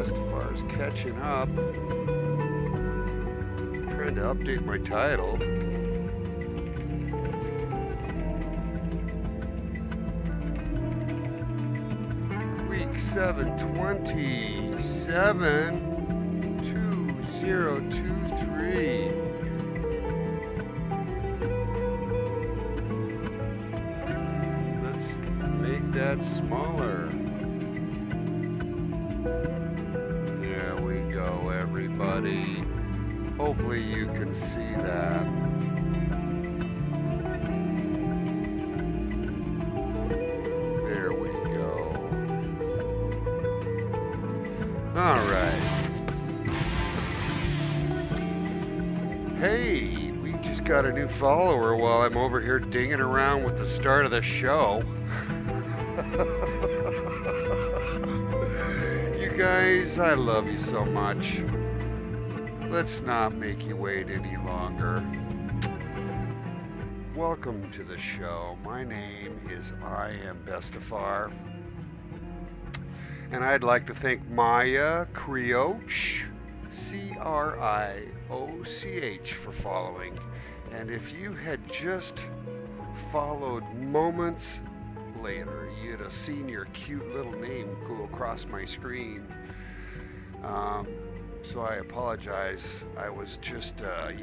imBestefar is catching up. Trying to update my title. Week 727 2023. Let's make that smaller. There we go, everybody. Hopefully you can see that. There we go. All right. Hey, we just got a new follower while I'm over here dinging around with the start of the show. You guys, I love you so much. Let's not make you wait any longer. Welcome to the show. My name is imBestefar. And I'd like to thank Maya Crioch, Crioch, for following. And if you had just followed moments later, you'd have seen your cute little name go across my screen. So I apologize. I was just, I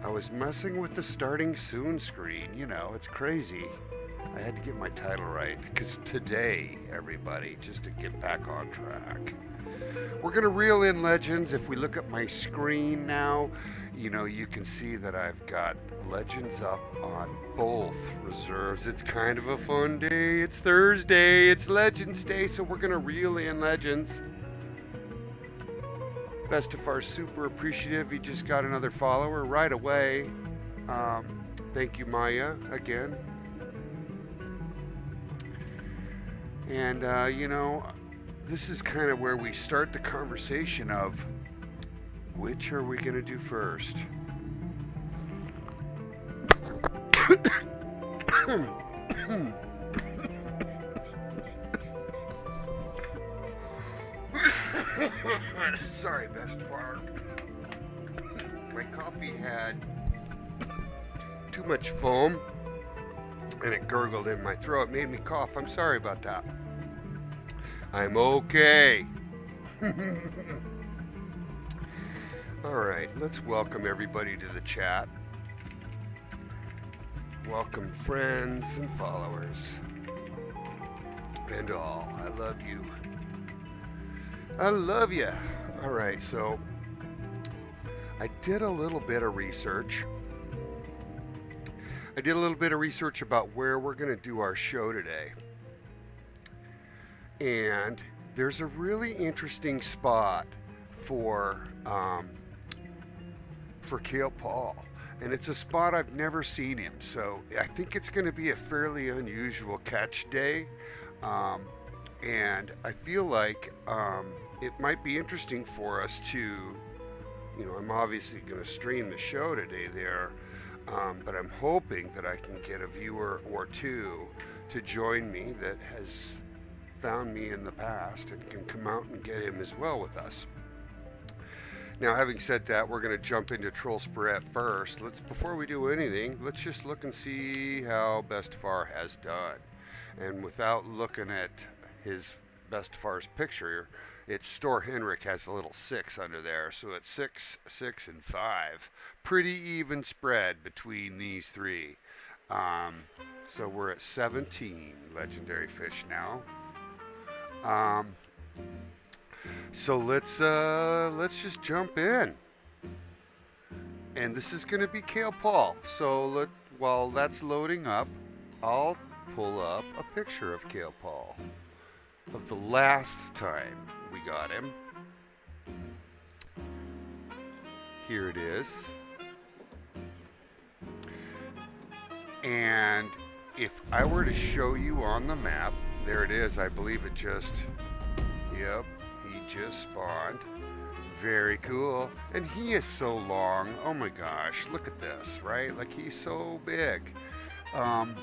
was messing with the starting soon screen. It's crazy. I had to get my title right, because today, everybody, just to get back on track, we're going to reel in legends. If we look at my screen now, you can see that I've got legends up on both reserves. It's kind of a fun day. It's Thursday. It's Legends Day, so we're going to reel in legends. Bestefar, super appreciative. He just got another follower right away. Thank you, Maya, again. And, this is kind of where we start the conversation of which are we going to do first? Sorry, Bestefar. My coffee had too much foam and it gurgled in my throat. It made me cough. I'm sorry about that. I'm okay. Alright, let's welcome everybody to the chat. Welcome friends and followers. And all. I love you. I love you. Alright, so I did a little bit of research. About where we're going to do our show today. And there's a really interesting spot for Kalle Paul. And it's a spot I've never seen him. So I think it's going to be a fairly unusual catch day. And I feel like it might be interesting for us to, I'm obviously going to stream the show today there. But I'm hoping that I can get a viewer or two to join me that has found me in the past and can come out and get him as well with us. Now, having said that, we're going to jump into Troll Spirit first. Before we do anything, let's just look and see how Bestefar has done. And without looking at his Bestefar's picture, it's Store Henrik has a little 6 under there, so it's 6, 6, and 5. Pretty even spread between these three. So we're at 17 legendary fish now. So let's just jump in. And this is going to be Kalle Paul. So while that's loading up, I'll pull up a picture of Kalle Paul of the last time we got him. Here it is. And if I were to show you on the map, there it is. I believe it just, yep, he just spawned. Very cool. And he is so long. Oh my gosh, look at this, right? Like, he's so big. And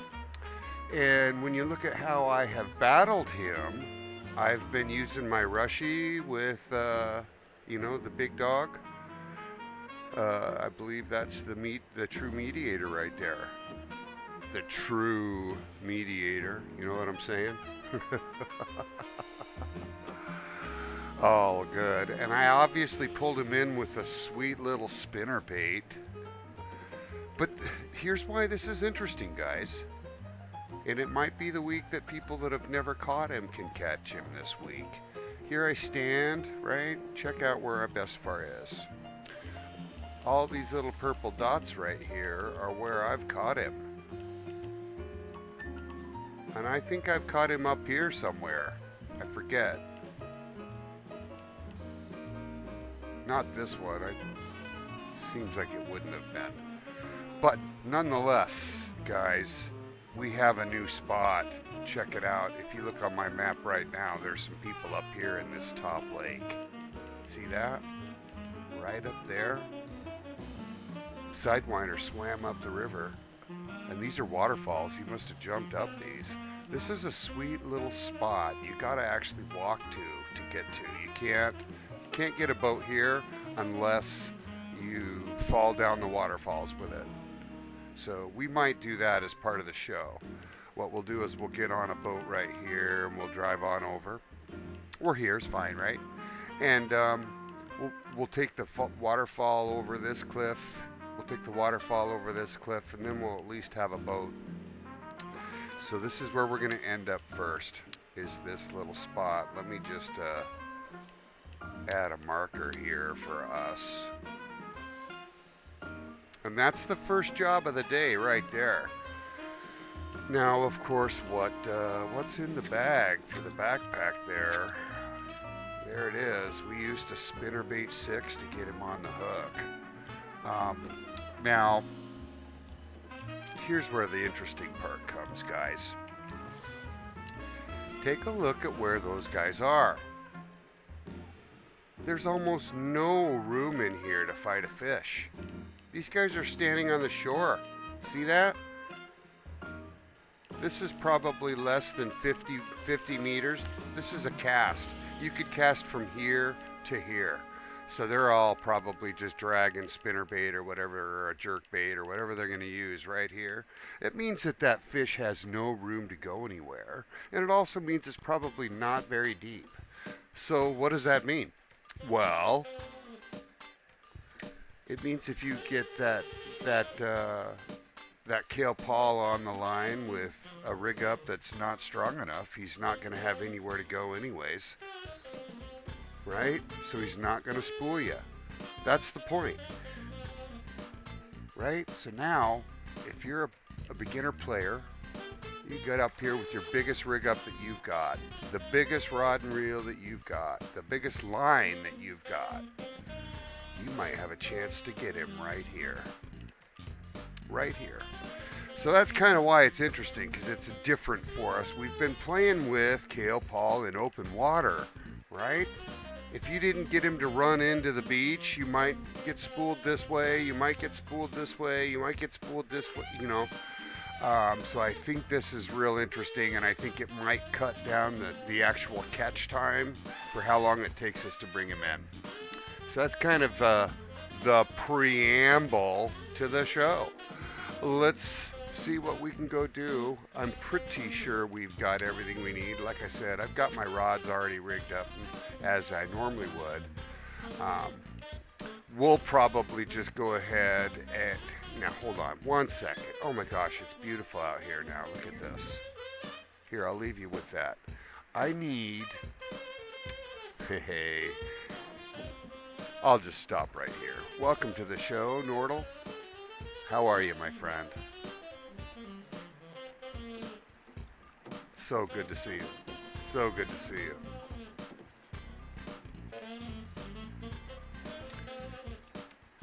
when you look at how I have battled him, I've been using my Rushy with, the big dog. I believe that's the true mediator right there. The true mediator. You know what I'm saying? Oh, good. And I obviously pulled him in with a sweet little spinner bait. But here's why this is interesting, guys. And it might be the week that people that have never caught him can catch him this week. Here I stand, right? Check out where imBestefar is. All these little purple dots right here are where I've caught him. And I think I've caught him up here somewhere. I forget. Not this one. Seems like it wouldn't have been. But nonetheless, guys, we have a new spot. Check it out. If you look on my map right now, there's some people up here in this top lake. See that? Right up there. Sidewinder swam up the river. And these are waterfalls. He must have jumped up these. This is a sweet little spot you got to actually walk to get to. You can't get a boat here unless you fall down the waterfalls with it. So we might do that as part of the show. What we'll do is we'll get on a boat right here and we'll drive on over. Or here's fine, right? And we'll take the waterfall over this cliff. We'll take the waterfall over this cliff, and then we'll at least have a boat. So this is where we're going to end up first, is this little spot. Let me just add a marker here for us. And that's the first job of the day right there. Now, of course, what's in the bag for the backpack there? There it is. We used a spinnerbait 6 to get him on the hook. Now, here's where the interesting part comes, guys. Take a look at where those guys are. There's almost no room in here to fight a fish. These guys are standing on the shore. See that? This is probably less than 50 meters. This is a cast. You could cast from here to here. So they're all probably just dragging spinnerbait or whatever, or a jerk bait or whatever they're going to use right here. It means that fish has no room to go anywhere. And it also means it's probably not very deep. So what does that mean? Well, it means if you get that Kalle Paul on the line with a rig up that's not strong enough, he's not going to have anywhere to go anyways. Right? So he's not going to spool you. That's the point. Right? So now, if you're a beginner player, you get up here with your biggest rig up that you've got, the biggest rod and reel that you've got, the biggest line that you've got, you might have a chance to get him right here. Right here. So that's kind of why it's interesting, because it's different for us. We've been playing with Kalle Paul in open water, right? If you didn't get him to run into the beach, you might get spooled this way, you might get spooled this way, you might get spooled this way, So I think this is real interesting, and I think it might cut down the actual catch time for how long it takes us to bring him in. So that's kind of the preamble to the show. Let's see what we can go do. I'm pretty sure we've got everything we need. Like I said, I've got my rods already rigged up as I normally would. We'll probably just go ahead and... Now, hold on one second. Oh my gosh, it's beautiful out here now. Look at this. Here, I'll leave you with that. I need... Hey, I'll just stop right here. Welcome to the show, Nordal. How are you, my friend? So good to see you. So good to see you.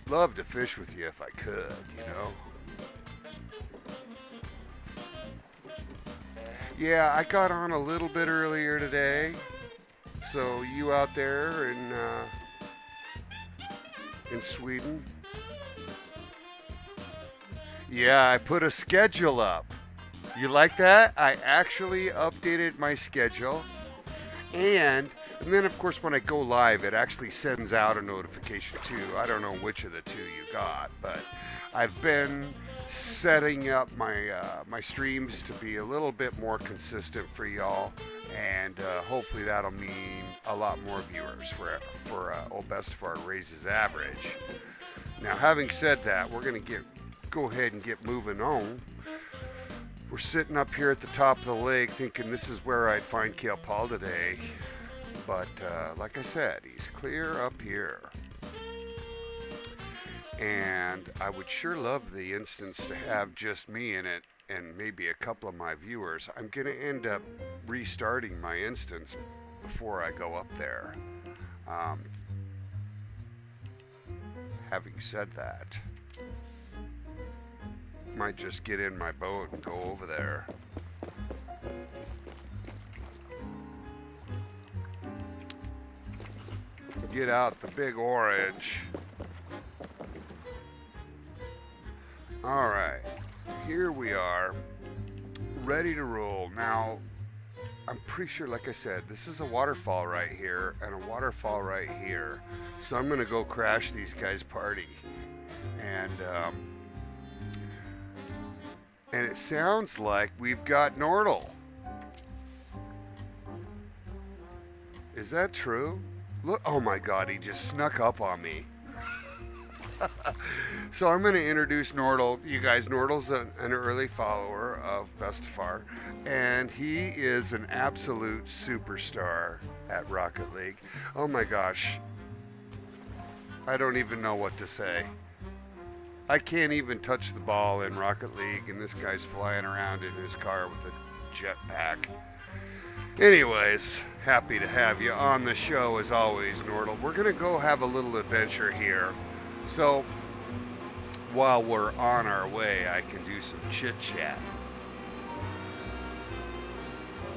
Love to fish with you if I could, Yeah, I got on a little bit earlier today. So you out there in Sweden? Yeah, I put a schedule up. You like that? I actually updated my schedule. And then, of course, when I go live, it actually sends out a notification too. I don't know which of the two you got, but I've been setting up my streams to be a little bit more consistent for y'all, and hopefully that'll mean a lot more viewers for imBestefar raises average. Now, having said that, we're gonna go ahead and get moving on. We're sitting up here at the top of the lake thinking this is where I'd find Kalle Paul today. But like I said, he's clear up here. And I would sure love the instance to have just me in it and maybe a couple of my viewers. I'm going to end up restarting my instance before I go up there. Having said that, might just get in my boat and go over there. Get out the big orange. All right, here we are, ready to roll. Now, I'm pretty sure, like I said, this is a waterfall right here and a waterfall right here. So I'm gonna go crash these guys' party. And it sounds like we've got Nordle. Is that true? Look, oh my God, he just snuck up on me. So I'm going to introduce Nordle. You guys, Nordle's an early follower of imBestefar, and he is an absolute superstar at Rocket League. Oh my gosh. I don't even know what to say. I can't even touch the ball in Rocket League, and this guy's flying around in his car with a jetpack. Anyways, happy to have you on the show as always, Nordle. We're going to go have a little adventure here. So, while we're on our way, I can do some chit-chat.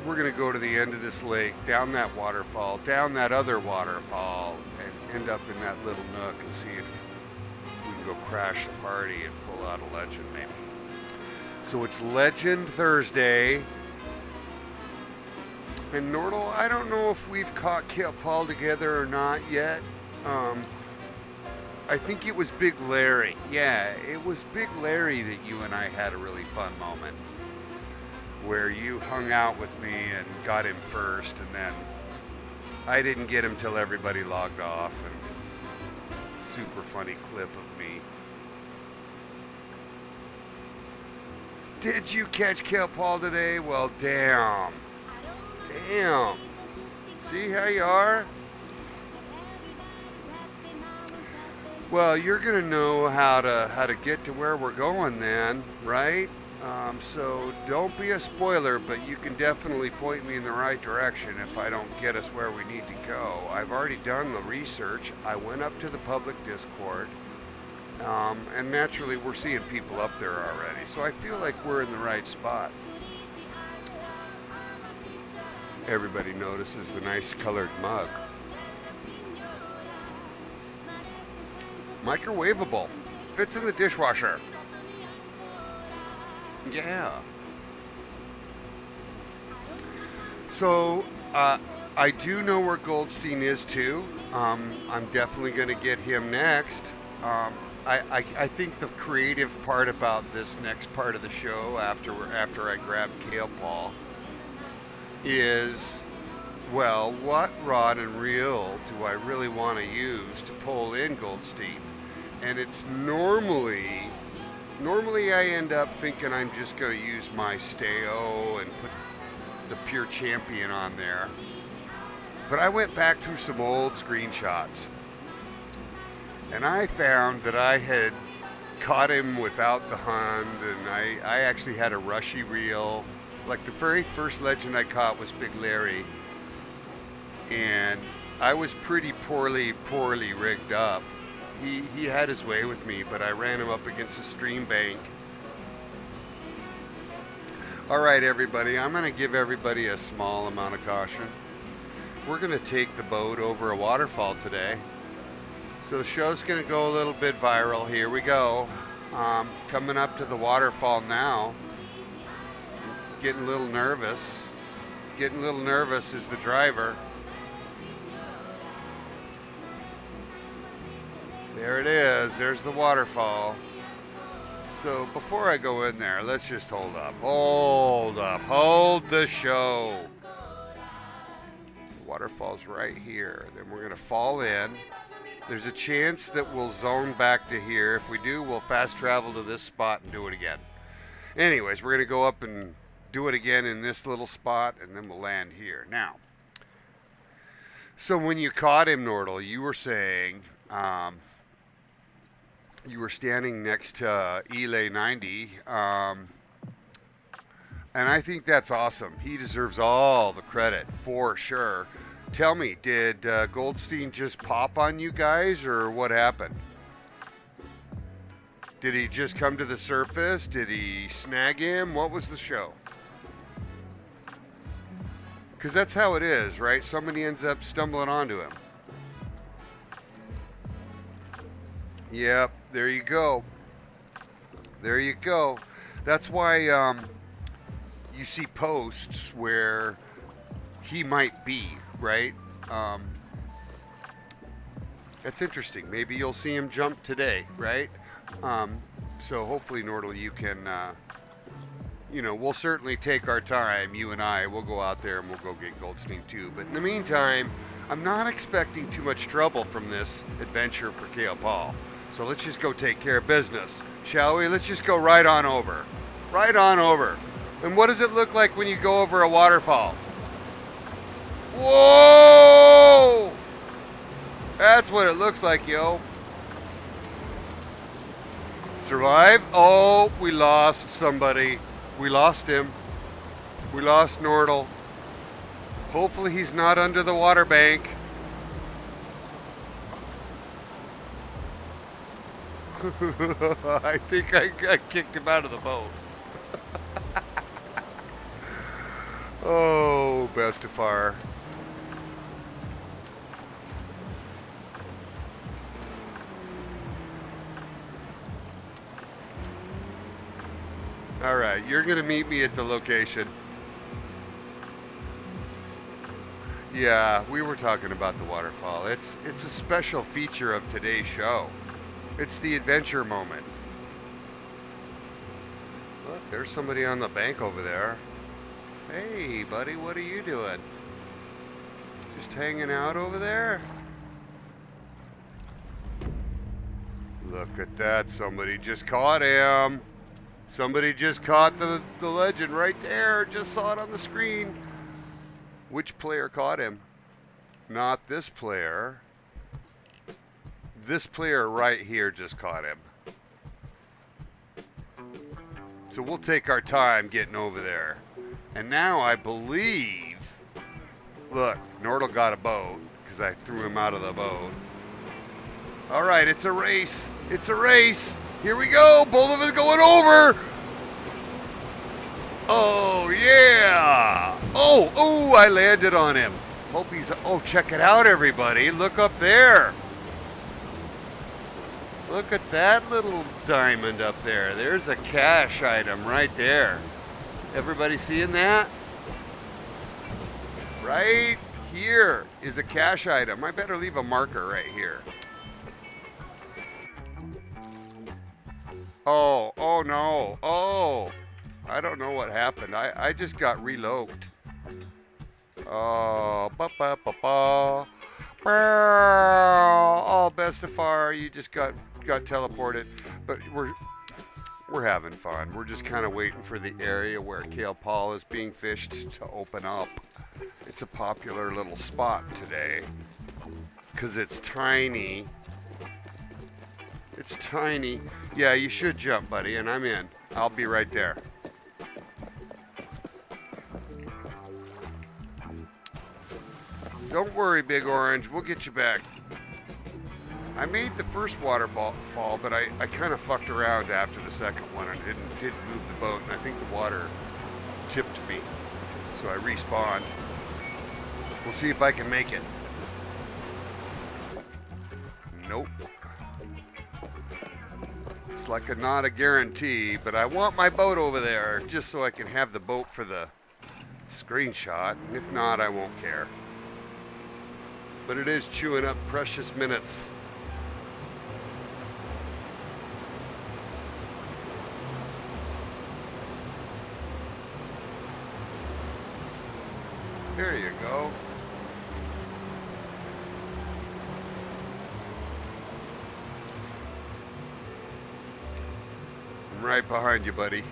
We're going to go to the end of this lake, down that waterfall, down that other waterfall, and end up in that little nook and see if we can go crash the party and pull out a legend, maybe. So it's Legend Thursday. And Nordle, I don't know if we've caught Kalle Paul together or not yet. I think it was Big Larry. Yeah, it was Big Larry that you and I had a really fun moment where you hung out with me and got him first, and then I didn't get him till everybody logged off, and super funny clip of me. Did you catch Kalle Paul today? Well, damn. Damn. See how you are? Well, you're gonna know how to get to where we're going then, right? So don't be a spoiler, but you can definitely point me in the right direction if I don't get us where we need to go. I've already done the research. I went up to the public Discord, and naturally we're seeing people up there already. So I feel like we're in the right spot. Everybody notices the nice colored mug. Microwavable. Fits in the dishwasher. Yeah. So, I do know where Goldstein is too. I'm definitely going to get him next. I think the creative part about this next part of the show, after I grab Kalle Paul, is, well, what rod and reel do I really want to use to pull in Goldstein? And it's normally I end up thinking I'm just going to use my Steo and put the Pure Champion on there. But I went back through some old screenshots, and I found that I had caught him without the Hund, and I actually had a rushy reel. Like the very first legend I caught was Big Larry, and I was pretty poorly rigged up. He had his way with me, but I ran him up against a stream bank. All right, everybody, I'm going to give everybody a small amount of caution. We're going to take the boat over a waterfall today. So the show's going to go a little bit viral. Here we go. Coming up to the waterfall now. Getting a little nervous. getting a little nervous as the driver. There it is. There's the waterfall. So before I go in there, let's just hold up. Hold up. Hold the show. The waterfall's right here. Then we're going to fall in. There's a chance that we'll zone back to here. If we do, we'll fast travel to this spot and do it again. Anyways, we're going to go up and do it again in this little spot, and then we'll land here. Now, so when you caught him, Nordal, you were saying you were standing next to Elay 90, and I think that's awesome. He deserves all the credit, for sure. Tell me, did Goldstein just pop on you guys, or what happened? Did he just come to the surface? Did he snag him? What was the show? Because that's how it is, right? Somebody ends up stumbling onto him. Yep, there you go. There you go. That's why you see posts where he might be, right? That's interesting. Maybe you'll see him jump today, right? So hopefully, Nordal, you can, we'll certainly take our time, you and I. We'll go out there and we'll go get Goldstein too. But in the meantime, I'm not expecting too much trouble from this adventure for Kalle Paul. So let's just go take care of business, shall we? Let's just go right on over. Right on over. And what does it look like when you go over a waterfall? Whoa! That's what it looks like, yo. Survive? Oh, we lost somebody. We lost him. We lost Nordal. Hopefully he's not under the water bank. I think I kicked him out of the boat. Oh, imBestefar. All right, you're going to meet me at the location. Yeah, we were talking about the waterfall. It's a special feature of today's show. It's the adventure moment. Look, there's somebody on the bank over there. Hey, buddy, what are you doing? Just hanging out over there? Look at that. Somebody just caught him. Somebody just caught the legend right there. Just saw it on the screen. Which player caught him? Not this player. This player right here just caught him. So we'll take our time getting over there. And now I believe, look, Nordal got a boat because I threw him out of the boat. All right, it's a race. It's a race. Here we go. Both of us going over. Oh, yeah. Oh, I landed on him. Hope he's, check it out, everybody. Look up there. Look at that little diamond up there. There's a cash item right there. Everybody seeing that? Right here is a cash item. I better leave a marker right here. Oh no. Oh, I don't know what happened. I just got reloaded. Oh, ba-ba-ba-ba. Oh, imBestefar, you just got teleported. But we're having fun. We're just kind of waiting for the area where Kalle Paul is being fished to open up. It's a popular little spot today because it's tiny. It's tiny. Yeah, you should jump, buddy, and I'm in. I'll be right there. Don't worry, Big Orange. We'll get you back. I made the first waterfall, but I kind of fucked around after the second one and didn't move the boat, and I think the water tipped me. So I respawned. We'll see if I can make it. Nope. It's like not a guarantee, but I want my boat over there just so I can have the boat for the screenshot, and if not, I won't care. But it is chewing up precious minutes. There you go. I'm right behind you, buddy.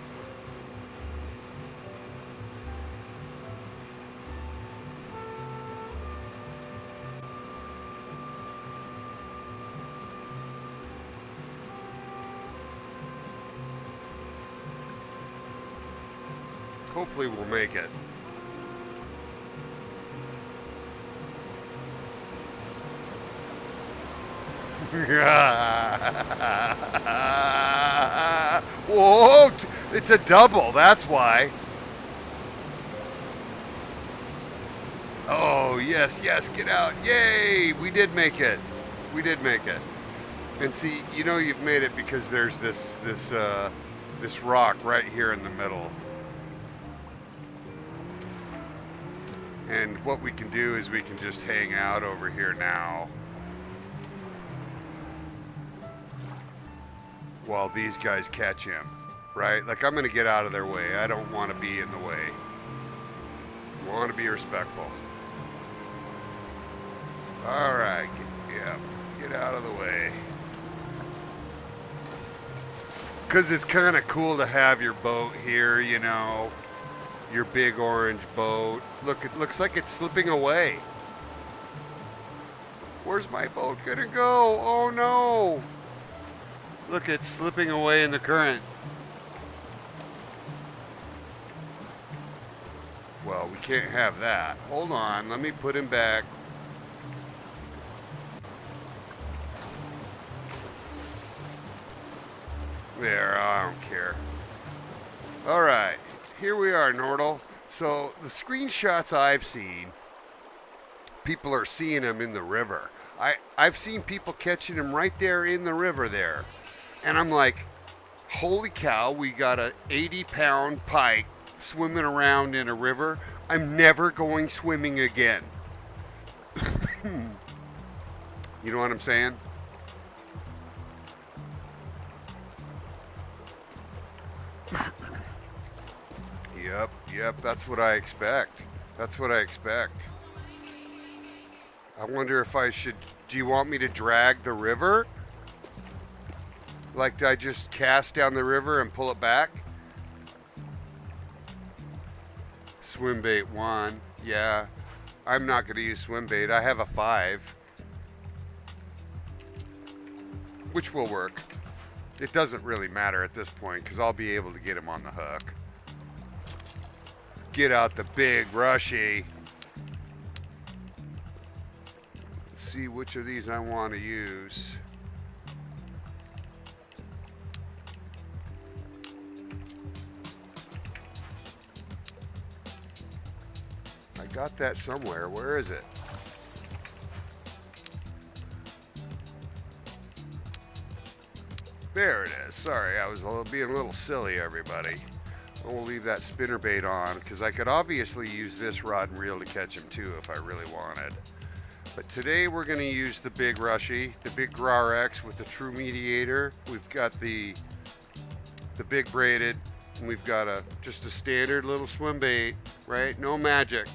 Hopefully we'll make it. Whoa, it's a double, that's why. Oh, yes, yes, get out. Yay, we did make it. We did make it. And see, you know you've made it because there's this rock right here in the middle. And what we can do is we can just hang out over here now while these guys catch him, right? Like, I'm going to get out of their way. I don't want to be in the way. I want to be respectful. All right, get out of the way. Because it's kind of cool to have your boat here, you know. Your big orange boat. Look, it looks like it's slipping away. Where's my boat gonna go? Oh no! Look, it's slipping away in the current. Well, we can't have that. Hold on, let me put him back. There, I don't care. All right. Here we are, Nordal. So the screenshots I've seen, people are seeing them in the river. I've seen people catching them right there in the river there. And I'm like, holy cow, we got a 80-pound pike swimming around in a river. I'm never going swimming again. You know what I'm saying? Yep, that's what I expect. That's what I expect. I wonder if I should, do you want me to drag the river? Like, do I just cast down the river and pull it back? Swim bait 1, yeah. I'm not going to use swim bait. I have a 5. Which will work. It doesn't really matter at this point because I'll be able to get him on the hook. Get out the big rushy. Let's see which of these I want to use. I got that somewhere. Where is it? There it is. Sorry, I was being a little silly, everybody. We'll leave that spinnerbait on because I could obviously use this rod and reel to catch him too if I really wanted. But today we're going to use the big rushy, the big GRX with the true mediator. We've got the big braided, and we've got just a standard little swim bait, right? No magic.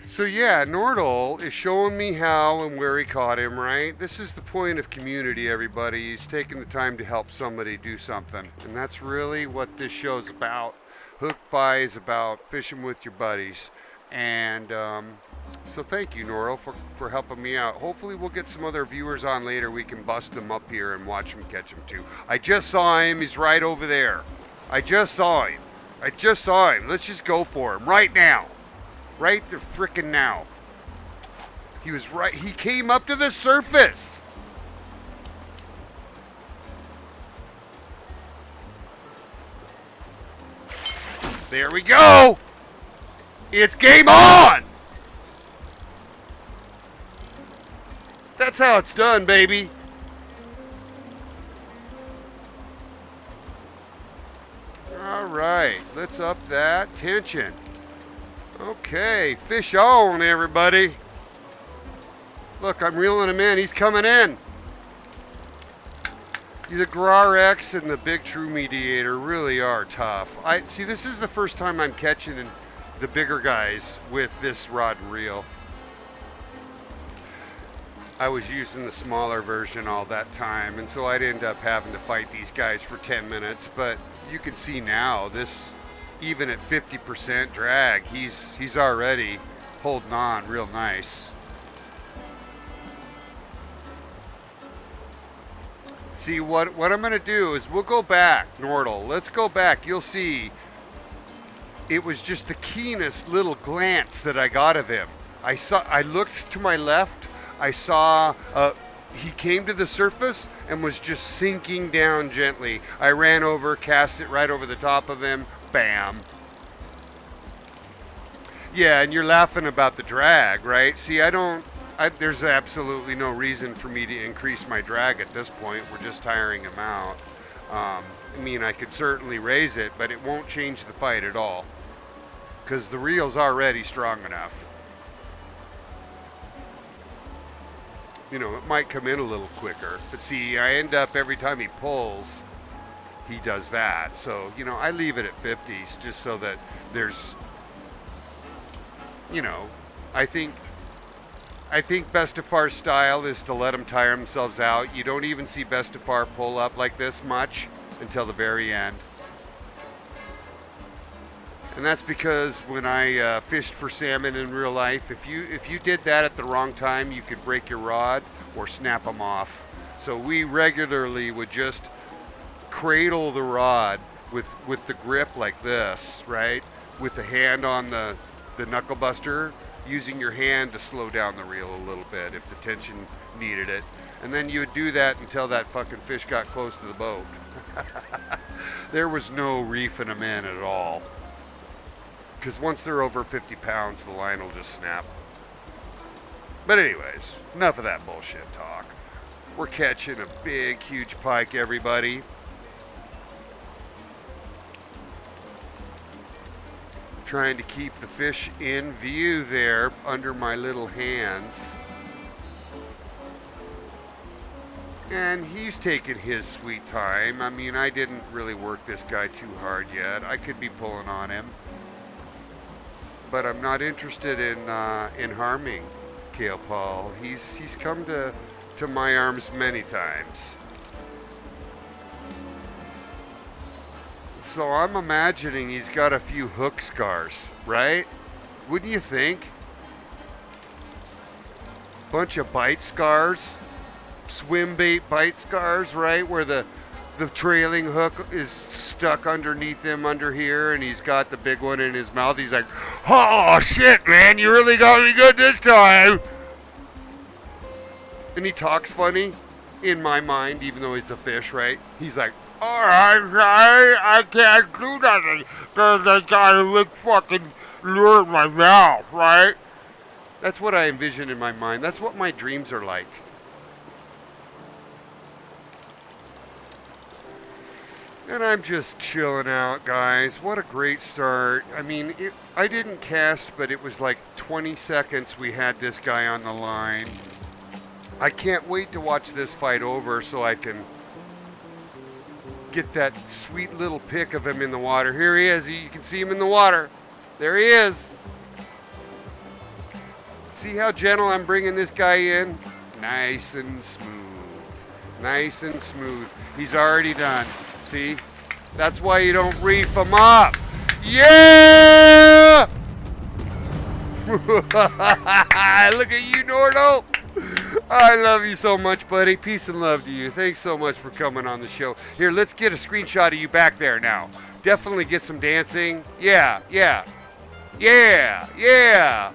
So yeah, Nordal is showing me how and where he caught him, right? This is the point of community, everybody. He's taking the time to help somebody do something. And that's really what this show's about. Hook Buy is about fishing with your buddies. And so thank you, Nordal, for helping me out. Hopefully we'll get some other viewers on later. We can bust them up here and watch them catch him too. I just saw him. He's right over there. I just saw him. Let's just go for him right now. Right the frickin' now. He was right. He came up to the surface. There we go. It's game on. That's how it's done, baby. All All right, let's up that tension. Okay, fish on, everybody. Look, I'm reeling him in. He's coming in. The Grar X and the Big True Mediator really are tough. See, this is the first time I'm catching the bigger guys with this rod and reel. I was using the smaller version all that time, and so I'd end up having to fight these guys for 10 minutes. But you can see now, this, even at 50% drag, he's already holding on real nice. See, what I'm going to do is we'll go back, Nordal. Let's go back. You'll see it was just the keenest little glance that I got of him. I looked to my left. I saw he came to the surface and was just sinking down gently. I ran over, cast it right over the top of him. Bam. Yeah, and you're laughing about the drag, right? See, there's absolutely no reason for me to increase my drag at this point. We're just tiring him out. I mean, I could certainly raise it, but it won't change the fight at all because the reel's already strong enough. You know, it might come in a little quicker, but see, I end up every time he pulls, he does that. So, you know, I leave it at 50s just so that there's, you know, I think Bestefar's style is to let them tire themselves out. You don't even see Bestefar pull up like this much until the very end. And that's because when I fished for salmon in real life, if you did that at the wrong time, you could break your rod or snap them off. So we regularly would just cradle the rod with the grip like this, right? With the hand on the knuckle buster, using your hand to slow down the reel a little bit if the tension needed it. And then you would do that until that fucking fish got close to the boat. There was no reefing them in at all. Because once they're over 50 pounds, the line will just snap. But anyways, enough of that bullshit talk. We're catching a big, huge pike, everybody. Trying to keep the fish in view there under my little hands. And he's taking his sweet time. I mean, I didn't really work this guy too hard yet. I could be pulling on him. But I'm not interested in harming Kalle Paul. He's come to my arms many times. So I'm imagining he's got a few hook scars, right? Wouldn't you think? Bunch of bite scars, swim bait bite scars, right? Where the trailing hook is stuck underneath him under here, and he's got the big one in his mouth. He's like, oh shit, man, you really got me good this time. And he talks funny in my mind, even though he's a fish, right? He's like, all right, I can't do nothing because I got a big fucking lure in my mouth, right? That's what I envision in my mind. That's what my dreams are like. And I'm just chilling out, guys. What a great start. I mean, I didn't cast, but it was like 20 seconds we had this guy on the line. I can't wait to watch this fight over so I can get that sweet little pic of him in the water. Here he is. You can see him in the water. There he is. See how gentle I'm bringing this guy in? Nice and smooth. Nice and smooth. He's already done. See? That's why you don't reef them up. Yeah! Look at you, Nordal. I love you so much, buddy. Peace and love to you. Thanks so much for coming on the show. Here, let's get a screenshot of you back there now. Definitely get some dancing. Yeah, yeah. Yeah, yeah.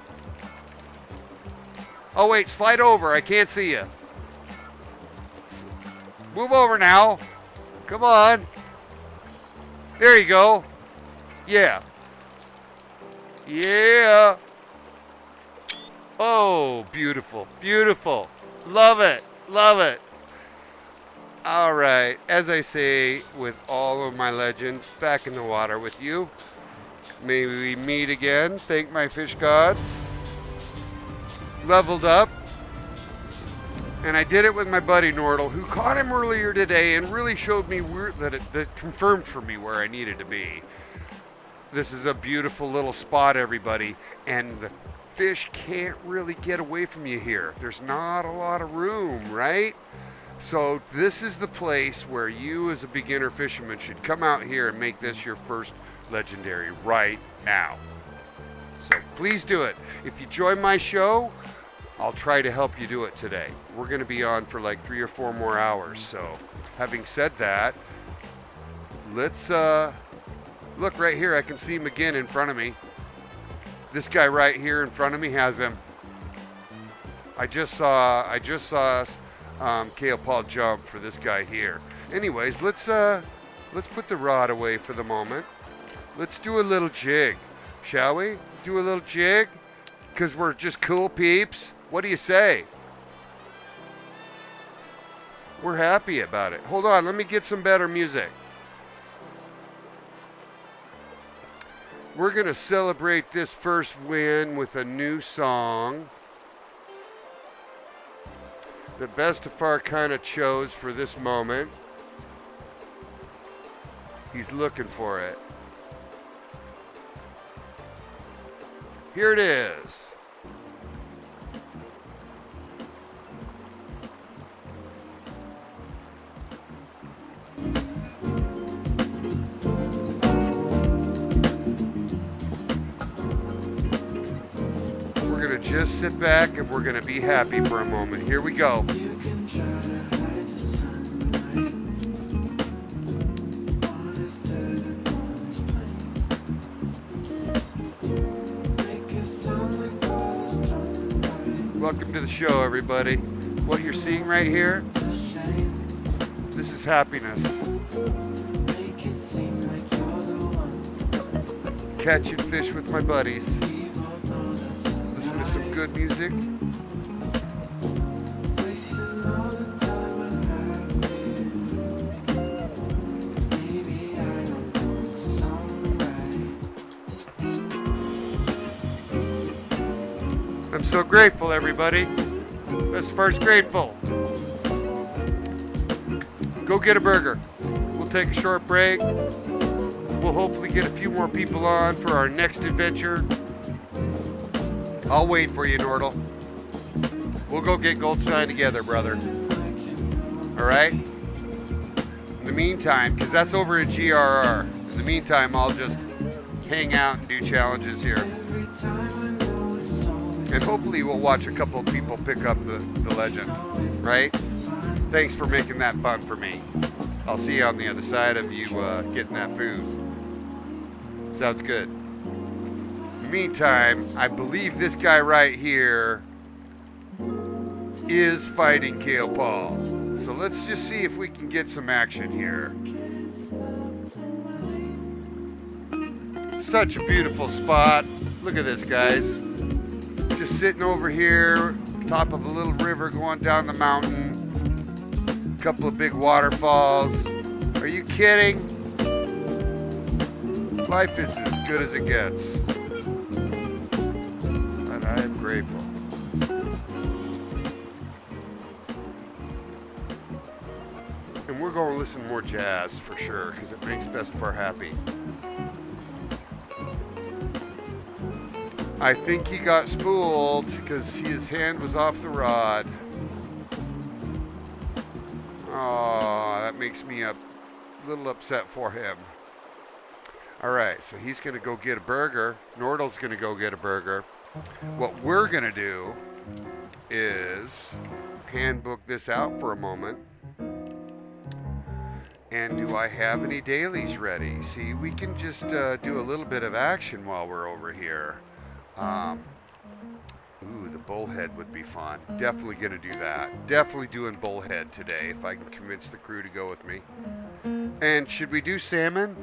Oh, wait, slide over. I can't see you. Move over now. Come on. There you go. Yeah. Yeah. Oh, beautiful. Beautiful. Love it. Love it. All right, as I say with all of my legends, back in the water with you. May we meet again. Thank my fish gods. Leveled up. And I did it with my buddy Nordal, who caught him earlier today and really showed me that confirmed for me where I needed to be. This is a beautiful little spot, everybody, and the fish can't really get away from you here. There's not a lot of room, right? So this is the place where you as a beginner fisherman should come out here and make this your first legendary right now. So please do it. If you join my show, I'll try to help you do it today. We're going to be on for like 3 or 4 more hours. So having said that, let's look right here. I can see him again in front of me. This guy right here in front of me has him. I just saw Kalle Paul jump for this guy here. Anyways, let's put the rod away for the moment. Let's do a little jig, shall we? Do a little jig, because we're just cool peeps. What do you say? We're happy about it. Hold on, let me get some better music. We're gonna celebrate this first win with a new song that imBestefar kind of chose for this moment. He's looking for it. Here it is. We're going to just sit back and we're going to be happy for a moment. Here we go. Welcome to the show, everybody. What you're seeing right here, this is happiness. Catching fish with my buddies. Listen to some good music. I'm so grateful, everybody. imBestefar's grateful. Go get a burger. We'll take a short break. We'll hopefully get a few more people on for our next adventure. I'll wait for you, Nordal. We'll go get Goldstein together, brother. All right? In the meantime, because that's over at GRR. In the meantime, I'll just hang out and do challenges here. And hopefully we'll watch a couple of people pick up the legend, right? Thanks for making that fun for me. I'll see you on the other side of you getting that food. Sounds good. In the meantime, I believe this guy right here is fighting Kalle Paul. So let's just see if we can get some action here. Such a beautiful spot. Look at this, guys. Just sitting over here, top of a little river going down the mountain. A couple of big waterfalls. Are you kidding? Life is as good as it gets. And I am grateful. And we're going to listen to more jazz for sure, because it makes imBestefar happy. I think he got spooled because his hand was off the rod. Oh, that makes me a little upset for him. All right, so he's going to go get a burger. Nordal's going to go get a burger. What we're going to do is handbook this out for a moment. And do I have any dailies ready? See, we can just do a little bit of action while we're over here. The bullhead would be fun. Definitely going to do that. Definitely doing bullhead today if I can convince the crew to go with me. And should we do salmon?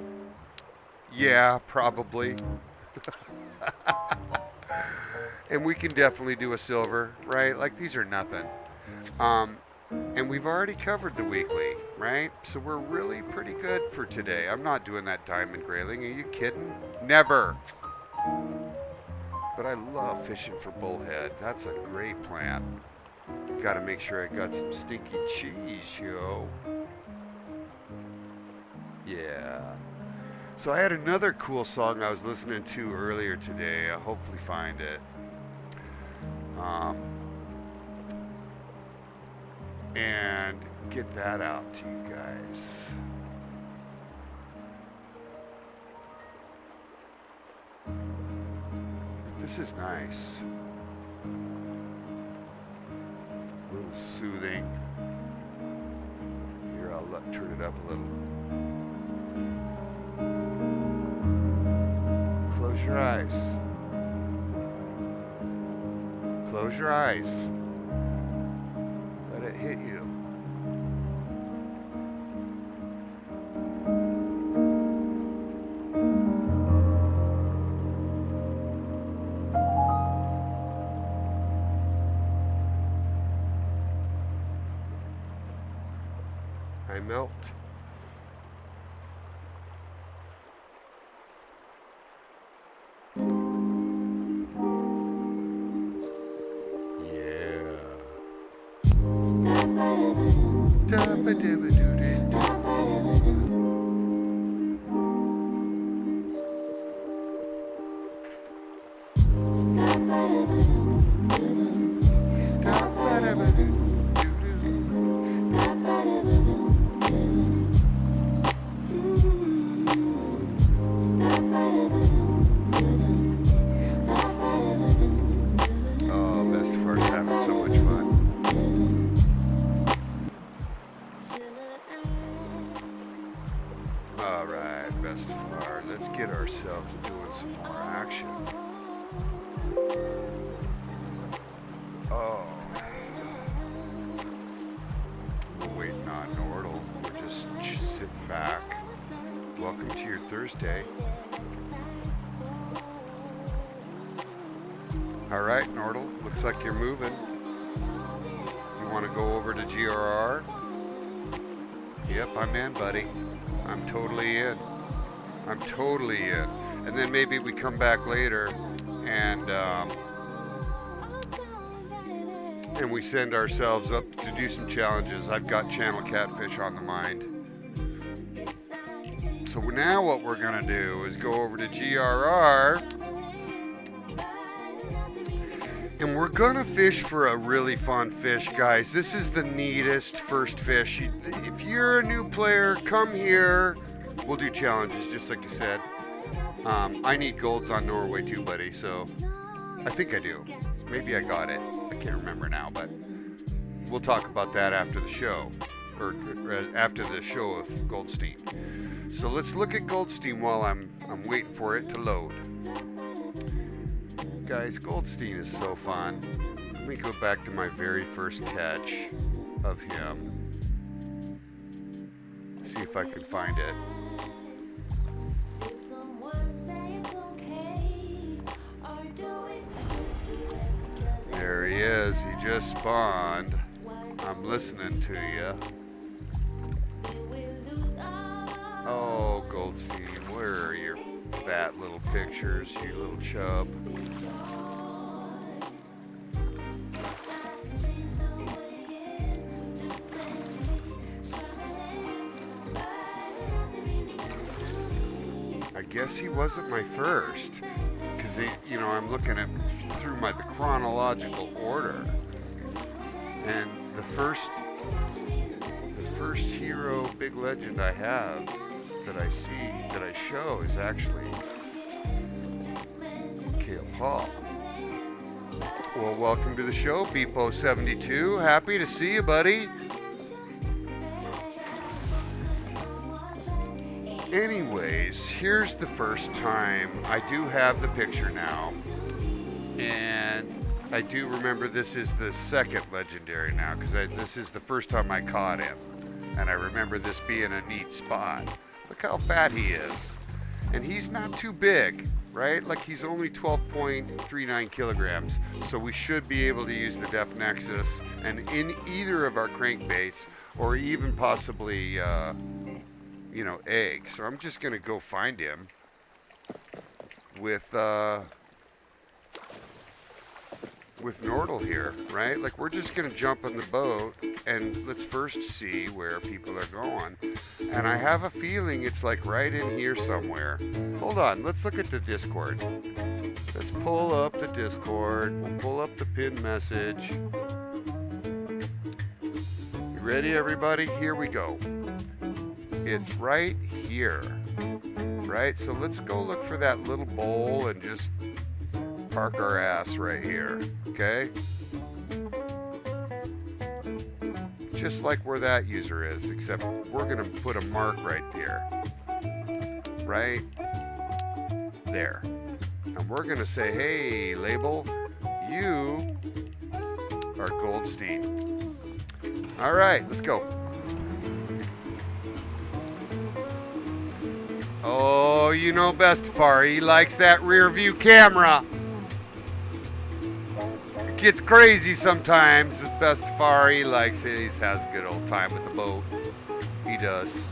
Yeah, probably. And we can definitely do a silver, right? Like these are nothing. And we've already covered the weekly. right? So we're really pretty good for today. I'm not doing that diamond grayling. Are you kidding? Never. But I love fishing for bullhead. That's a great plan. Got to make sure I got some stinky cheese, yo. Yeah. So I had another cool song I was listening to earlier today. I'll hopefully find it. And get that out to you guys. But this is nice. A little soothing. Here, I'll turn it up a little. Close your eyes. Close your eyes. Let it hit you. I melt. Let's get ourselves doing some more action. Oh, we're waiting on Nordle. We're just sitting back. Welcome to your Thursday. All right, Nordle, looks like you're moving. You want to go over to GRR? Yep, I'm in, buddy. I'm totally in. I'm totally in. And then maybe we come back later and we send ourselves up to do some challenges. I've got channel catfish on the mind. So now what we're gonna do is go over to GRR and we're gonna fish for a really fun fish, guys. This is the neatest first fish. If you're a new player, come here. We'll do challenges, just like you said. I need golds on Norway too, buddy, so I think I do. Maybe I got it. I can't remember now, but we'll talk about that after the show, or after the show of Goldstein. So let's look at Goldstein while I'm waiting for it to load. Guys, Goldstein is so fun. Let me go back to my very first catch of him. See if I can find it. There he is. He just spawned. I'm listening to you. Oh, Goldstein, where are your fat little pictures, you little chub? I guess he wasn't my first, because I'm looking at through the chronological order, and the first hero big legend I have that I show is actually Kalle Paul. Well, welcome to the show, Beepo72. Happy to see you, buddy. Anyways, here's the first time. I do have the picture now, and I do remember this is the second legendary now, because this is the first time I caught him, and I remember this being a neat spot. Look how fat he is, and he's not too big, right? Like he's only 12.39 kilograms, so we should be able to use the Def Nexus and in either of our crankbaits, or even possibly, you know, egg. So I'm just gonna go find him with Nordal here, right? Like we're just gonna jump on the boat and let's first see where people are going. And I have a feeling it's like right in here somewhere. Hold on, let's look at the Discord. Let's pull up the Discord. We'll pull up the pinned message. You ready, everybody? Here we go. It's right here, right? So let's go look for that little bowl and just park our ass right here, okay? Just like where that user is, except we're gonna put a mark right there, right there. And we're gonna say, hey, label, you are Goldstein. All right, let's go. Oh, you know imBestefar, he likes that rear view camera. It gets crazy sometimes with imBestefar. He likes it. He has a good old time with the boat. He does.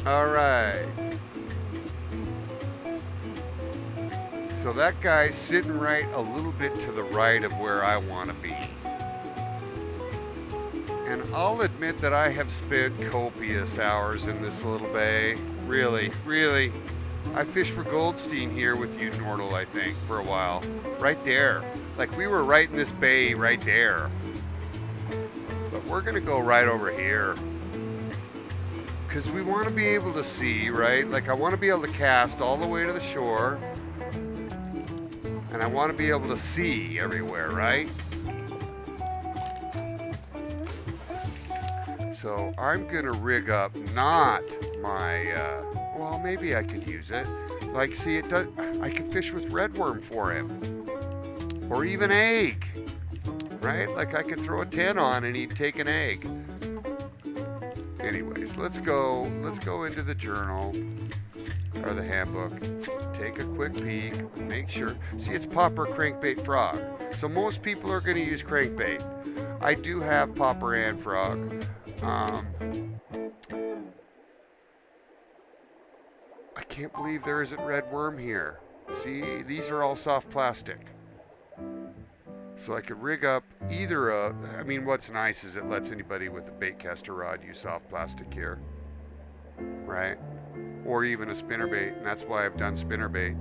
All right. So that guy's sitting right a little bit to the right of where I want to be. And I'll admit that I have spent copious hours in this little bay. Really, really. I fished for Goldstein here with you, Nordal, I think, for a while. Right there. Like we were right in this bay right there. But we're gonna go right over here. Because we want to be able to see, right? Like I want to be able to cast all the way to the shore. And I want to be able to see everywhere, right? So I'm gonna rig up not my, well, maybe I could use it. Like, see, it does. I could fish with redworm for him, or even egg, right? Like I could throw a 10 on and he'd take an egg. Anyways, let's go into the journal or the handbook. Take a quick peek, make sure. See, it's popper, crankbait, frog. So most people are gonna use crankbait. I do have popper and frog. I can't believe there isn't red worm here. See, these are all soft plastic. So I could rig up either a, I mean, what's nice is it lets anybody with a baitcaster rod use soft plastic here, right? Or even a spinnerbait, and that's why I've done spinnerbait.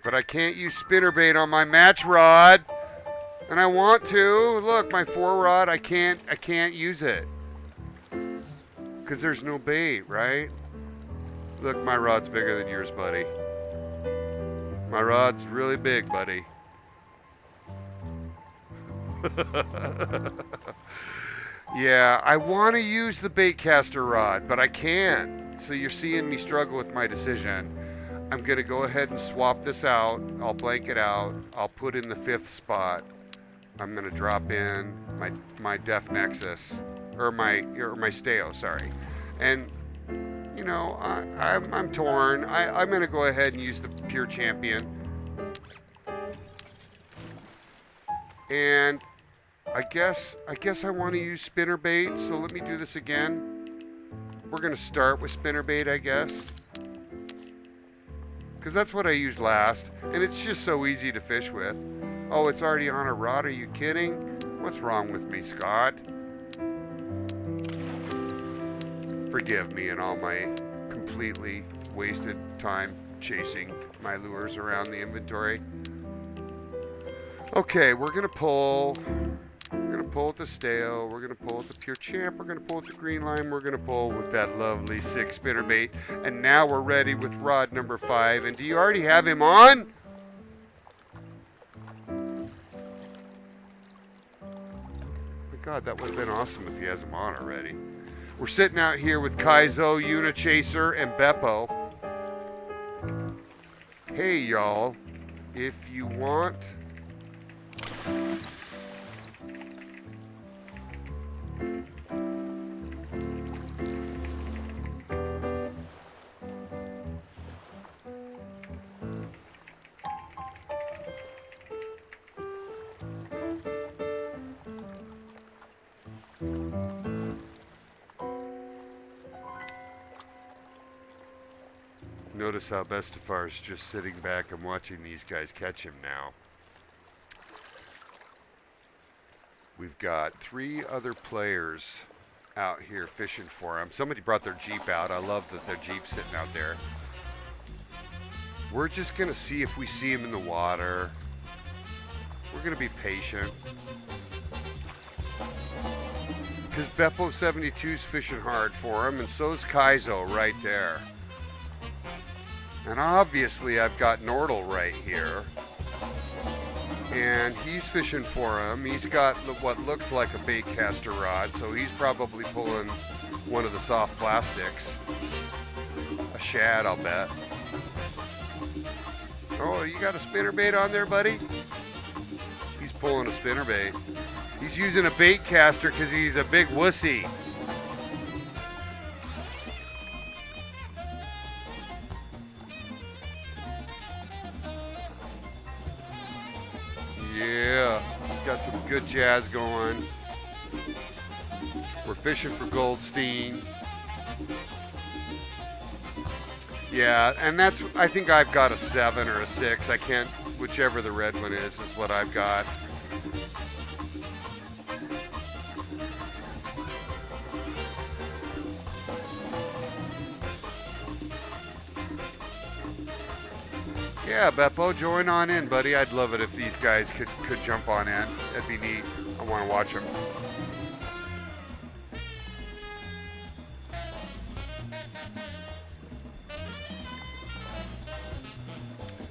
But I can't use spinnerbait on my match rod. And I want to. Look, my 4-rod, I can't use it. Because there's no bait, right? Look, my rod's bigger than yours, buddy. My rod's really big, buddy. Yeah, I want to use the baitcaster rod, but I can't. So you're seeing me struggle with my decision. I'm going to go ahead and swap this out. I'll blank it out. I'll put in the 5th spot. I'm gonna drop in my Def Nexus or my Steo, sorry, and you know I'm torn. I'm gonna go ahead and use the Pure Champion, and I guess I want to use spinnerbait. So let me do this again. We're gonna start with spinnerbait, I guess, because that's what I used last, and it's just so easy to fish with. Oh, it's already on a rod. Are you kidding? What's wrong with me, Scott? Forgive me and all my completely wasted time chasing my lures around the inventory. Okay, we're gonna pull. We're gonna pull with the Stale. We're gonna pull with the Pure Champ. We're gonna pull with the Green Line. We're gonna pull with that lovely 6 spinnerbait. And now we're ready with rod number 5. And do you already have him on? God, that would have been awesome if he has them on already. We're sitting out here with Kaizo, Unichaser, and Beppo. Hey, y'all, if you want Notice how Bestefar is just sitting back and watching these guys catch him now. We've got 3 other players out here fishing for him. Somebody brought their Jeep out. I love that their Jeep's sitting out there. We're just going to see if we see him in the water. We're going to be patient. Because Beppo 72's fishing hard for him, and so's Kaizo right there. And obviously I've got Nordal right here. And he's fishing for him. He's got what looks like a bait caster rod, so he's probably pulling one of the soft plastics. A shad, I'll bet. Oh, you got a spinnerbait on there, buddy? He's pulling a spinnerbait. He's using a bait caster because he's a big wussy. Yeah, got some good jazz going. We're fishing for Goldstein. Yeah, and that's, I think I've got a 7 or a 6. I can't, whichever the red one is what I've got. Yeah, Beppo, join on in, buddy. I'd love it if these guys could jump on in. That'd be neat. I want to watch them.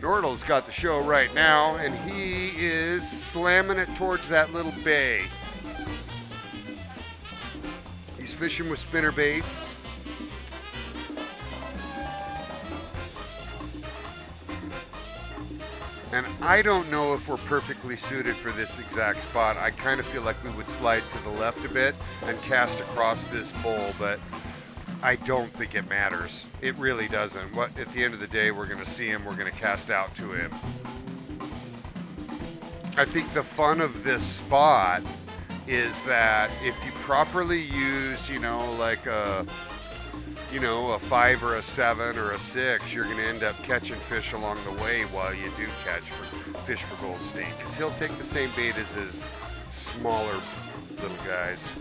Nordal's got the show right now, and he is slamming it towards that little bay. He's fishing with spinnerbait. And I don't know if we're perfectly suited for this exact spot. I kind of feel like we would slide to the left a bit and cast across this bowl, but I don't think it matters. It really doesn't. At the end of the day, we're going to see him. We're going to cast out to him. I think the fun of this spot is that if you properly use, like a 5 or a 7 or a 6, you're going to end up catching fish along the way while you do fish for Goldstein, because he'll take the same bait as his smaller little guys.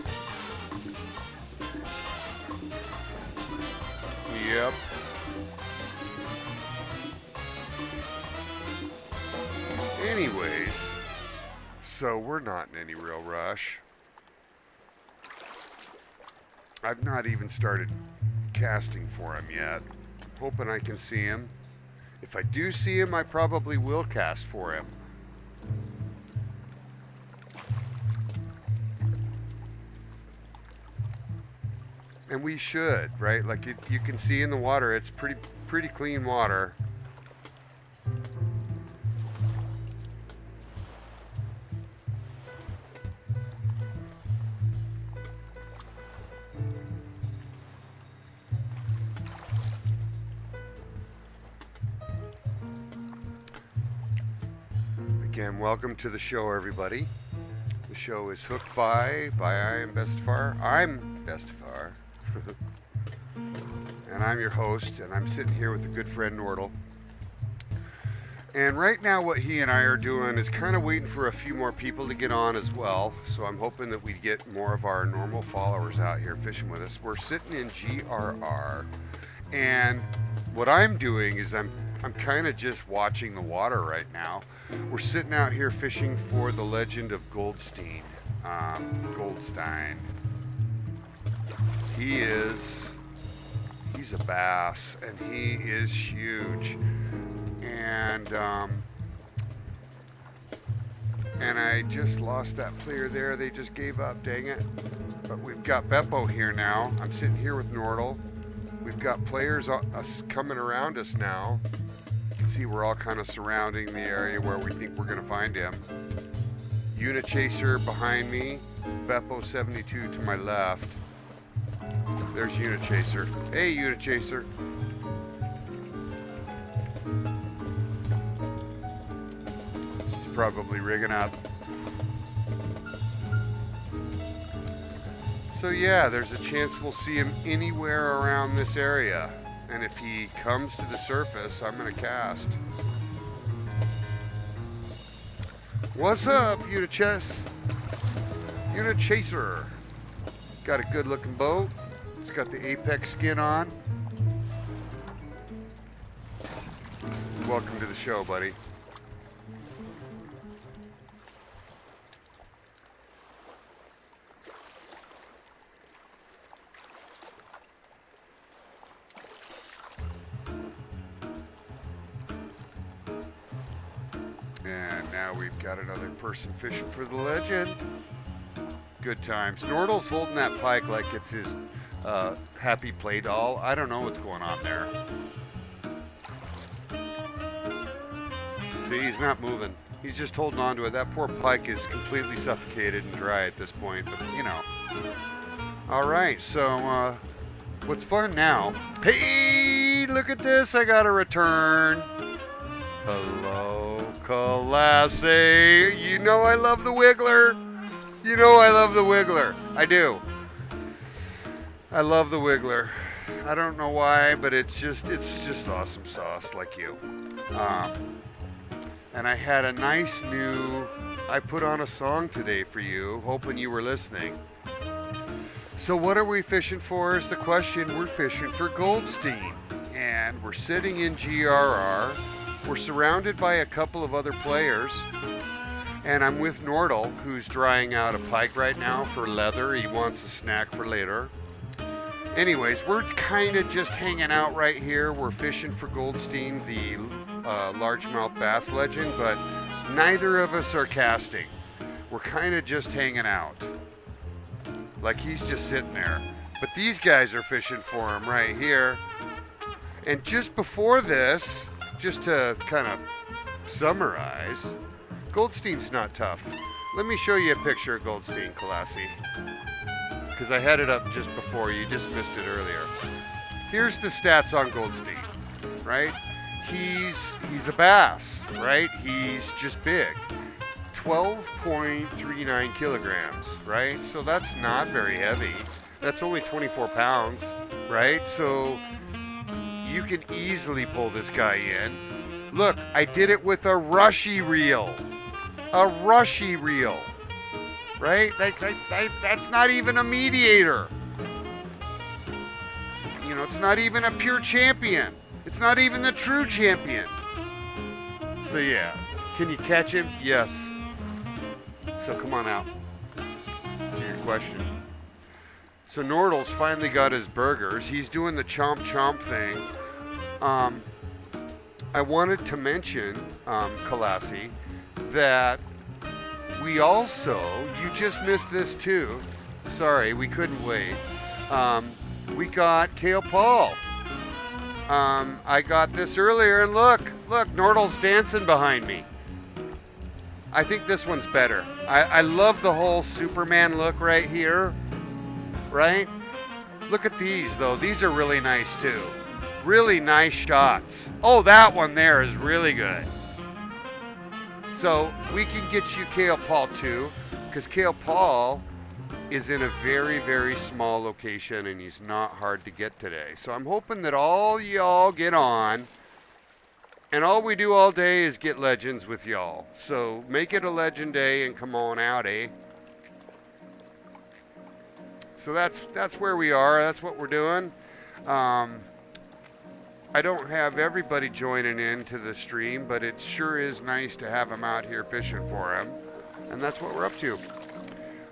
Yep. Anyways, so we're not in any real rush. I've not even started casting for him yet. Hoping I can see him. If I do see him, I probably will cast for him. And we should, right? Like you can see in the water, it's pretty clean water. Again, welcome to the show, everybody. The show is hooked by imBestefar. I'm Bestefar. And I'm your host, and I'm sitting here with a good friend, Nordal. And right now what he and I are doing is kind of waiting for a few more people to get on as well. So I'm hoping that we get more of our normal followers out here fishing with us. We're sitting in GRR. And what I'm doing is I'm kind of just watching the water right now. We're sitting out here fishing for the legend of Goldstein. Goldstein. He's a bass, and he is huge. And I just lost that player there. They just gave up, dang it. But we've got Beppo here now. I'm sitting here with Nordal. We've got players coming around us now. You can see we're all kind of surrounding the area where we think we're going to find him. Unichaser behind me. Beppo 72 to my left. There's Unichaser. Hey, Unichaser. He's probably rigging up. So yeah, there's a chance we'll see him anywhere around this area. And if he comes to the surface, I'm going to cast. What's up, Unit Chaser? Got a good looking boat. It's got the Apex skin on. Welcome to the show, buddy. And now we've got another person fishing for the legend. Good times. Nordle's holding that pike like it's his happy play doll. I don't know what's going on there. See, he's not moving. He's just holding on to it. That poor pike is completely suffocated and dry at this point, but you know. All right, so what's fun now? Hey, look at this. I got a return. Hello, Kalle. You know I love the Wiggler. You know I love the Wiggler. I do. I love the Wiggler. I don't know why, but it's just awesome sauce like you. And I had a nice new, I put on a song today for you, hoping you were listening. So what are we fishing for is the question. We're fishing for Goldstein. And we're sitting in GRR. We're surrounded by a couple of other players. And I'm with Nordle, who's drying out a pike right now for leather. He wants a snack for later. Anyways, we're kind of just hanging out right here. We're fishing for Goldstein, the largemouth bass legend, but neither of us are casting. We're kind of just hanging out. Like he's just sitting there. But these guys are fishing for him right here. And just before this, just to kind of summarize, Goldstein's not tough. Let me show you a picture of Goldstein, Kalle, because I had it up just before. You just missed it earlier. Here's the stats on Goldstein, right? He's a bass, right? He's just big. 12.39 kilograms, right? So that's not very heavy. That's only 24 pounds, right? So you can easily pull this guy in. Look, I did it with a rushy reel. A rushy reel, right? That's not even a mediator. You know, it's not even a pure champion. It's not even the true champion. So yeah, can you catch him? Yes. So come on out. To your question. So Nordle's finally got his burgers. He's doing the chomp chomp thing. I wanted to mention, Kalle, that we also, you just missed this too. Sorry, we couldn't wait. We got Kalle Paul. I got this earlier, and look, Nordle's dancing behind me. I think this one's better. I love the whole Superman look right here, right? Look at these, though. These are really nice, too. Really nice shots. Oh, that one there is really good. So we can get you Kalle Paul, too, because Kalle Paul is in a very, very small location, and he's not hard to get today. So I'm hoping that all y'all get on, and all we do all day is get legends with y'all. So make it a legend day and come on out, eh? So that's where we are. That's what we're doing. I don't have everybody joining into the stream, but it sure is nice to have them out here fishing for them. And that's what we're up to.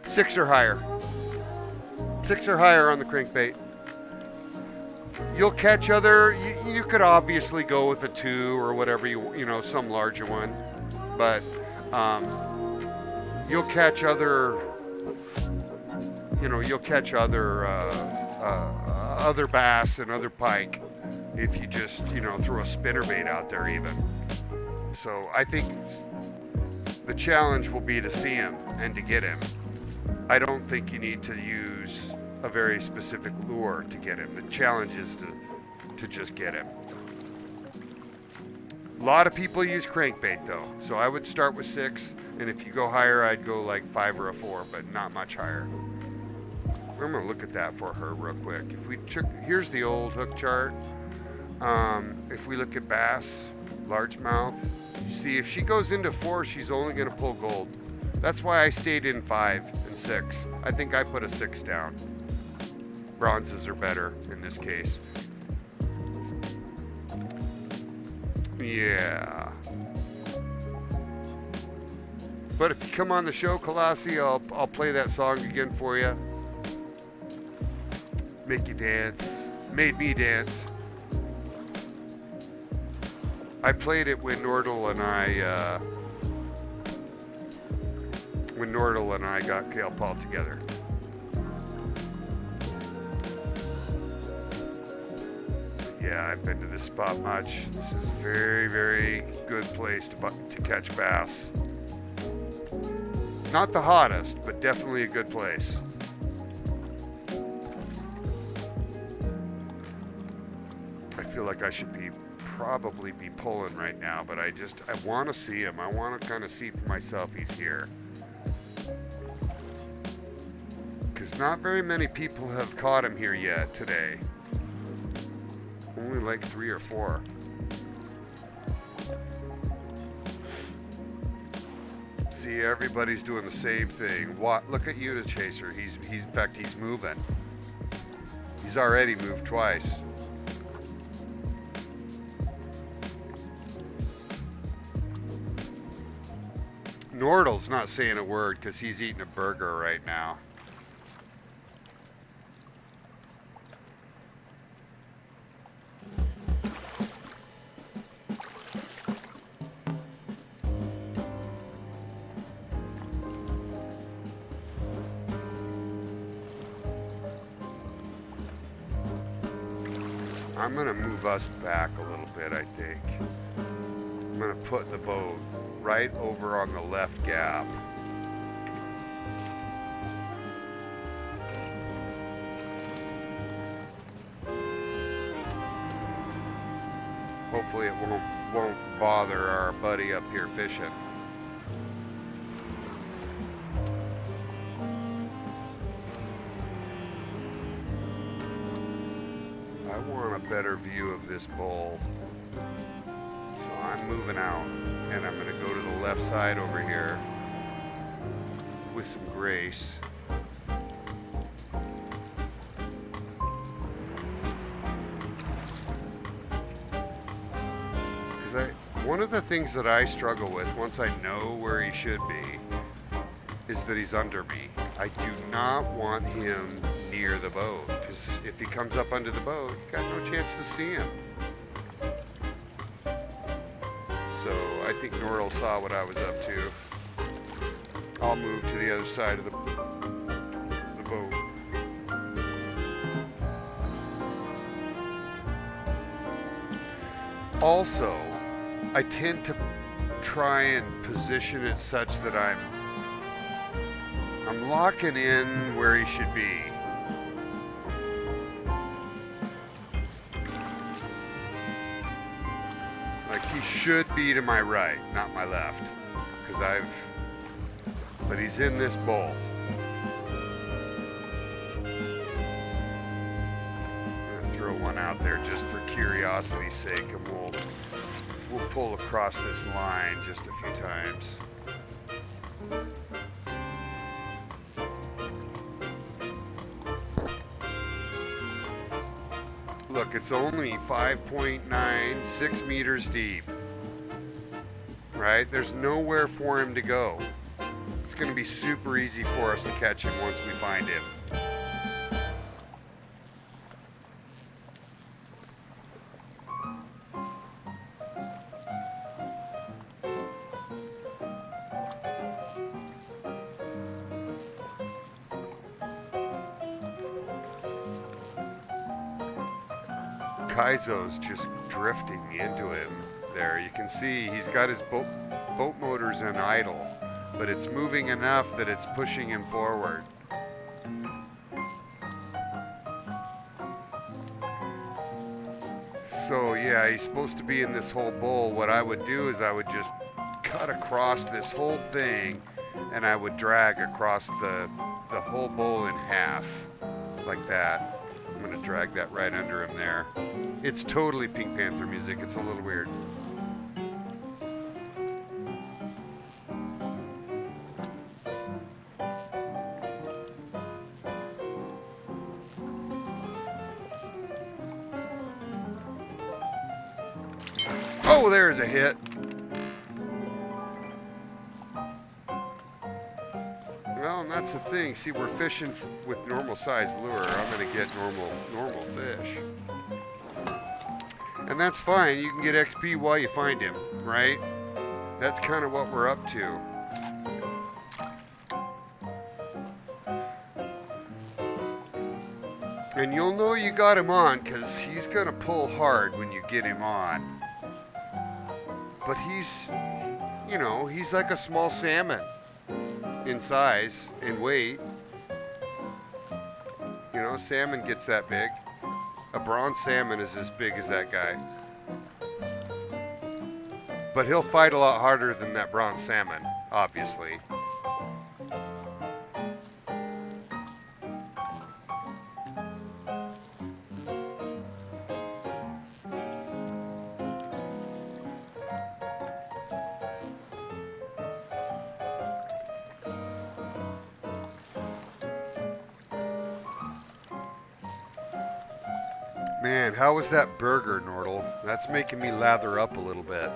6 or higher. 6 or higher on the crankbait. You'll catch other, you could obviously go with a 2 or whatever, you know, some larger one. But you'll catch other, you know, you'll catch other bass and other pike if you just, you know, throw a spinnerbait out there even. So I think the challenge will be to see him and to get him. I don't think you need to use a very specific lure to get him. The challenge is to just get him. A lot of people use crankbait though, so I would start with 6, and if you go higher, I'd go like 5 or a 4, but not much higher. I'm gonna look at that for her real quick. If we check, here's the old hook chart. If we look at bass, largemouth, you see if she goes into 4, she's only going to pull gold. That's why I stayed in 5 and 6. I think I put a 6 down. Bronzes are better in this case. Yeah. But if you come on the show, Colossi, I'll play that song again for you. Make you dance. Made me dance. I played it when Nordal and I got Kalle Paul together. Yeah, I've been to this spot much. This is a very, very good place to catch bass. Not the hottest, but definitely a good place. I feel like I should probably be pulling right now, but I want to see him. I want to kind of see for myself he's here. Because not very many people have caught him here yet today. Only like 3 or 4. See, everybody's doing the same thing. Look at you, the chaser. He's in fact, he's moving. He's already moved twice. Nordal's not saying a word because he's eating a burger right now. I'm going to move us back a little bit, I think. I'm going to put the boat right over on the left gap. Hopefully it won't bother our buddy up here fishing. I want a better view of this bowl. So I'm moving out and I'm going to go to the left side over here with some grace. Because one of the things that I struggle with once I know where he should be is that he's under me. I do not want him near the boat, because if he comes up under the boat, you got no chance to see him. So I think Nordal saw what I was up to. I'll move to the other side of the boat. Also, I tend to try and position it such that I'm locking in where he should be. Like he should be to my right, not my left. But he's in this bowl. I'm gonna throw one out there just for curiosity's sake, and we'll pull across this line just a few times. Look, it's only 5.96 meters deep, right? There's nowhere for him to go. It's going to be super easy for us to catch him once we find him. Kaizo's just drifting into him there. You can see he's got his boat motors in idle, but it's moving enough that it's pushing him forward. So yeah, he's supposed to be in this whole bowl. What I would do is I would just cut across this whole thing and I would drag across the whole bowl in half like that. I'm going to drag that right under him there. It's totally Pink Panther music. It's a little weird. Oh, there's a hit. Well, and that's the thing. See, we're fishing with normal size lure. I'm going to get normal fish. And that's fine. You can get XP while you find him, right? That's kind of what we're up to. And you'll know you got him on because he's going to pull hard when you get him on. But he's, you know, he's like a small salmon in size and weight. You know, salmon gets that big. A bronze salmon is as big as that guy. But he'll fight a lot harder than that bronze salmon, obviously. Man, how was that burger, Nordal? That's making me lather up a little bit.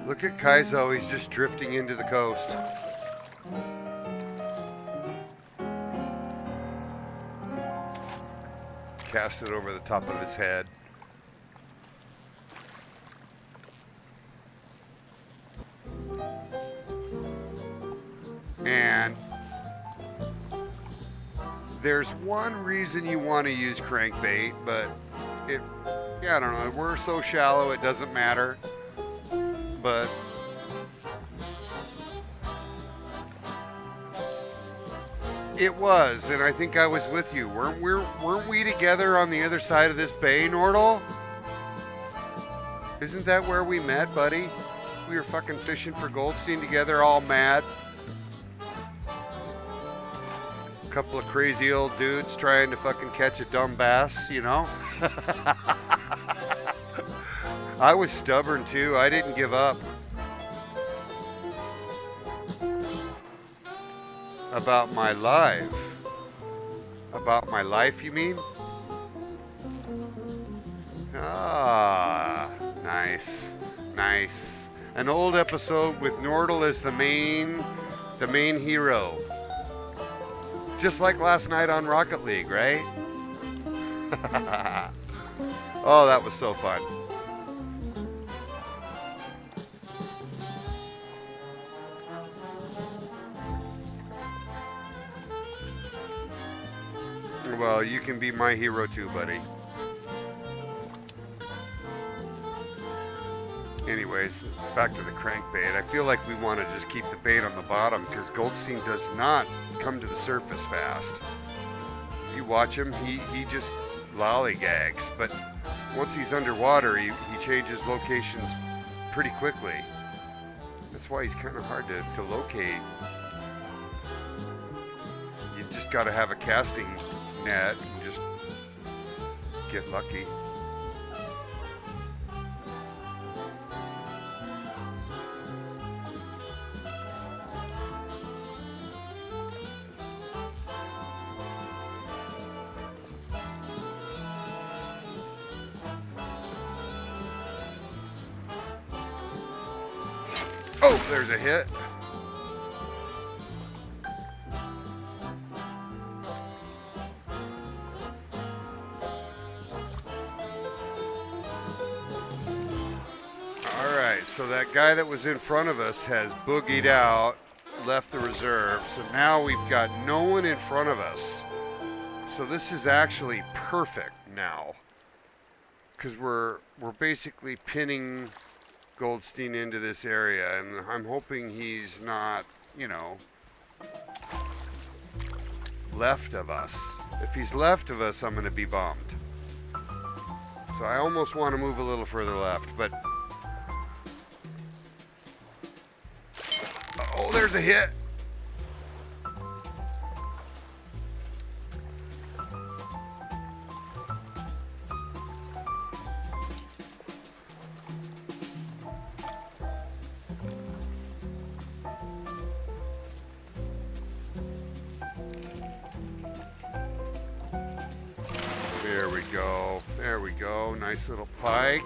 Look at Kaizo, he's just drifting into the coast. Cast it over the top of his head. And there's one reason you want to use crankbait, but I don't know, we're so shallow it doesn't matter. But it was, and I think I was with you. Weren't we together on the other side of this bay, Nordal? Isn't that where we met, buddy? We were fucking fishing for Goldstein together, all mad. Couple of crazy old dudes trying to fucking catch a dumb bass, you know? I was stubborn too. I didn't give up. About my life. About my life, you mean? Ah, nice. Nice. An old episode with Nordal as the main hero. Just like last night on Rocket League, right? Oh, that was so fun. Well, you can be my hero too, buddy. Anyways, back to the crankbait. I feel like we want to just keep the bait on the bottom because Goldstein does not come to the surface fast. You watch him, he just lollygags, but once he's underwater, he changes locations pretty quickly. That's why he's kind of hard to locate. You just got to have a casting net and just get lucky. Oh, there's a hit. All right, so that guy that was in front of us has boogied out, left the reserve. So now we've got no one in front of us. So this is actually perfect now, because we're basically pinning Goldstein into this area, and I'm hoping he's not, you know, left of us. If he's left of us, I'm going to be bummed. So I almost want to move a little further left, but there's a hit. There we go. There we go. Nice little pike.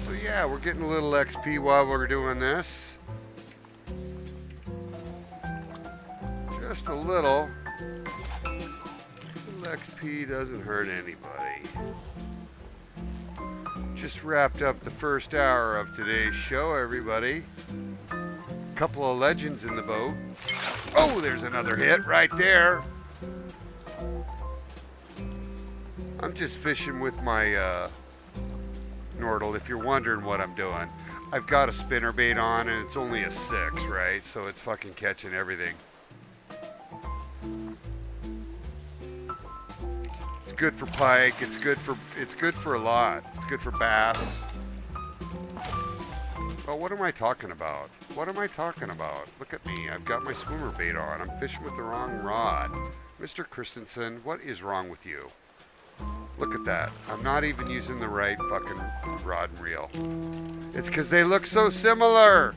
So yeah, we're getting a little XP while we're doing this. Just a little. XP doesn't hurt anybody. Just wrapped up the first hour of today's show, everybody. Couple of legends in the boat. Oh, there's another hit right there. I'm just fishing with my Nordle, if you're wondering what I'm doing. I've got a spinnerbait on and it's only a 6, right? So it's fucking catching everything. It's good for pike, it's good for a lot. It's good for bass. Oh, what am I talking about? What am I talking about? Look at me, I've got my swimmer bait on. I'm fishing with the wrong rod. Mr. Christensen, what is wrong with you? Look at that. I'm not even using the right fucking rod and reel. It's because they look so similar.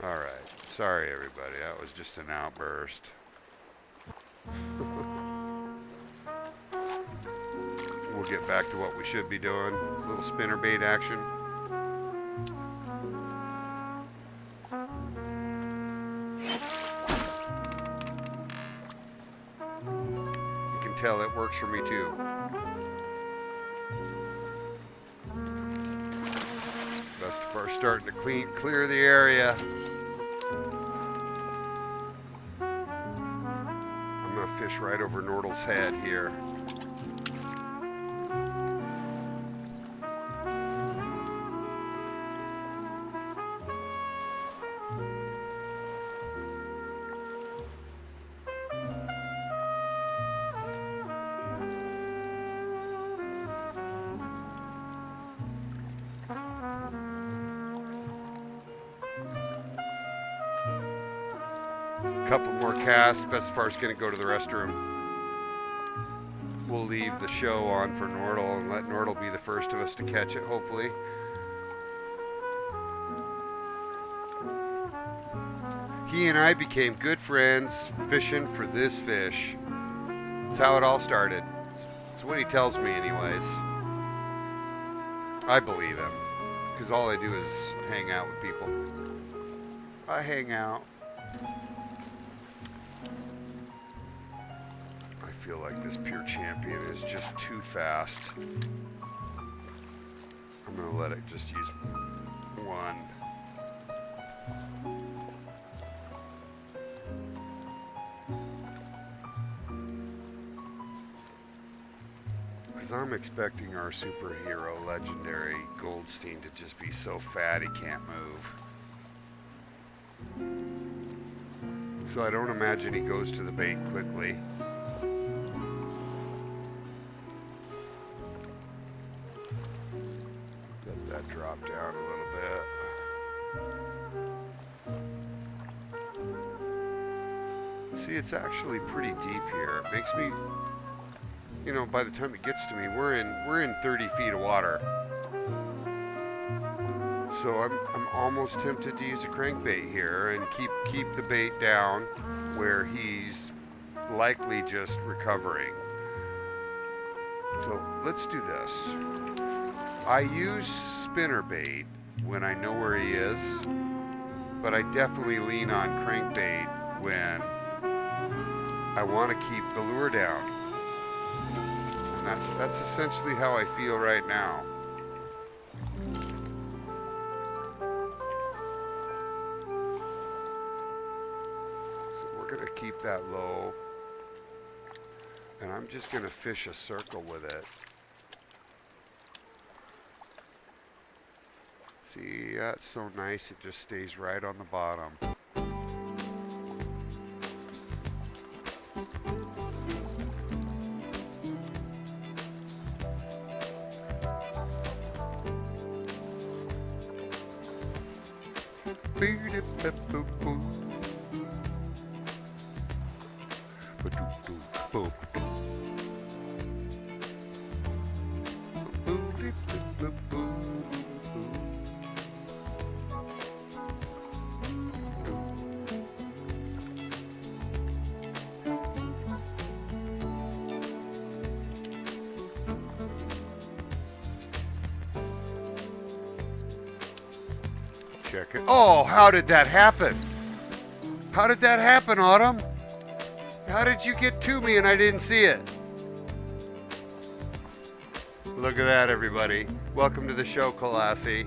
Alright. Sorry, everybody. That was just an outburst. We'll get back to what we should be doing. A little spinnerbait action. Tell it works for me too. Bestefar starting to clear the area. I'm gonna fish right over Nordle's head here. Couple more casts. Bestefar's going to go to the restroom. We'll leave the show on for Nordle and let Nordle be the first of us to catch it, hopefully. He and I became good friends fishing for this fish. That's how it all started. That's what he tells me anyways. I believe him. Because all I do is hang out with people. I hang out. I feel like this pure champion is just too fast. I'm going to let it just use one. Because I'm expecting our superhero legendary Goldstein to just be so fat he can't move. So I don't imagine he goes to the bait quickly. Let that drop down a little bit. See, it's actually pretty deep here. It makes me, you know, by the time it gets to me, we're in 30 feet of water. So I'm almost tempted to use a crankbait here and keep the bait down where he's likely just recovering. So let's do this. I use spinnerbait when I know where he is, but I definitely lean on crankbait when I want to keep the lure down. And that's essentially how I feel right now. So we're going to keep that low. And I'm just going to fish a circle with it. See, that's so nice, it just stays right on the bottom. Check it. Oh, how did that happen? How did that happen, Autumn? How did you get to me and I didn't see it? Look at that, everybody. Welcome to the show, Colossi.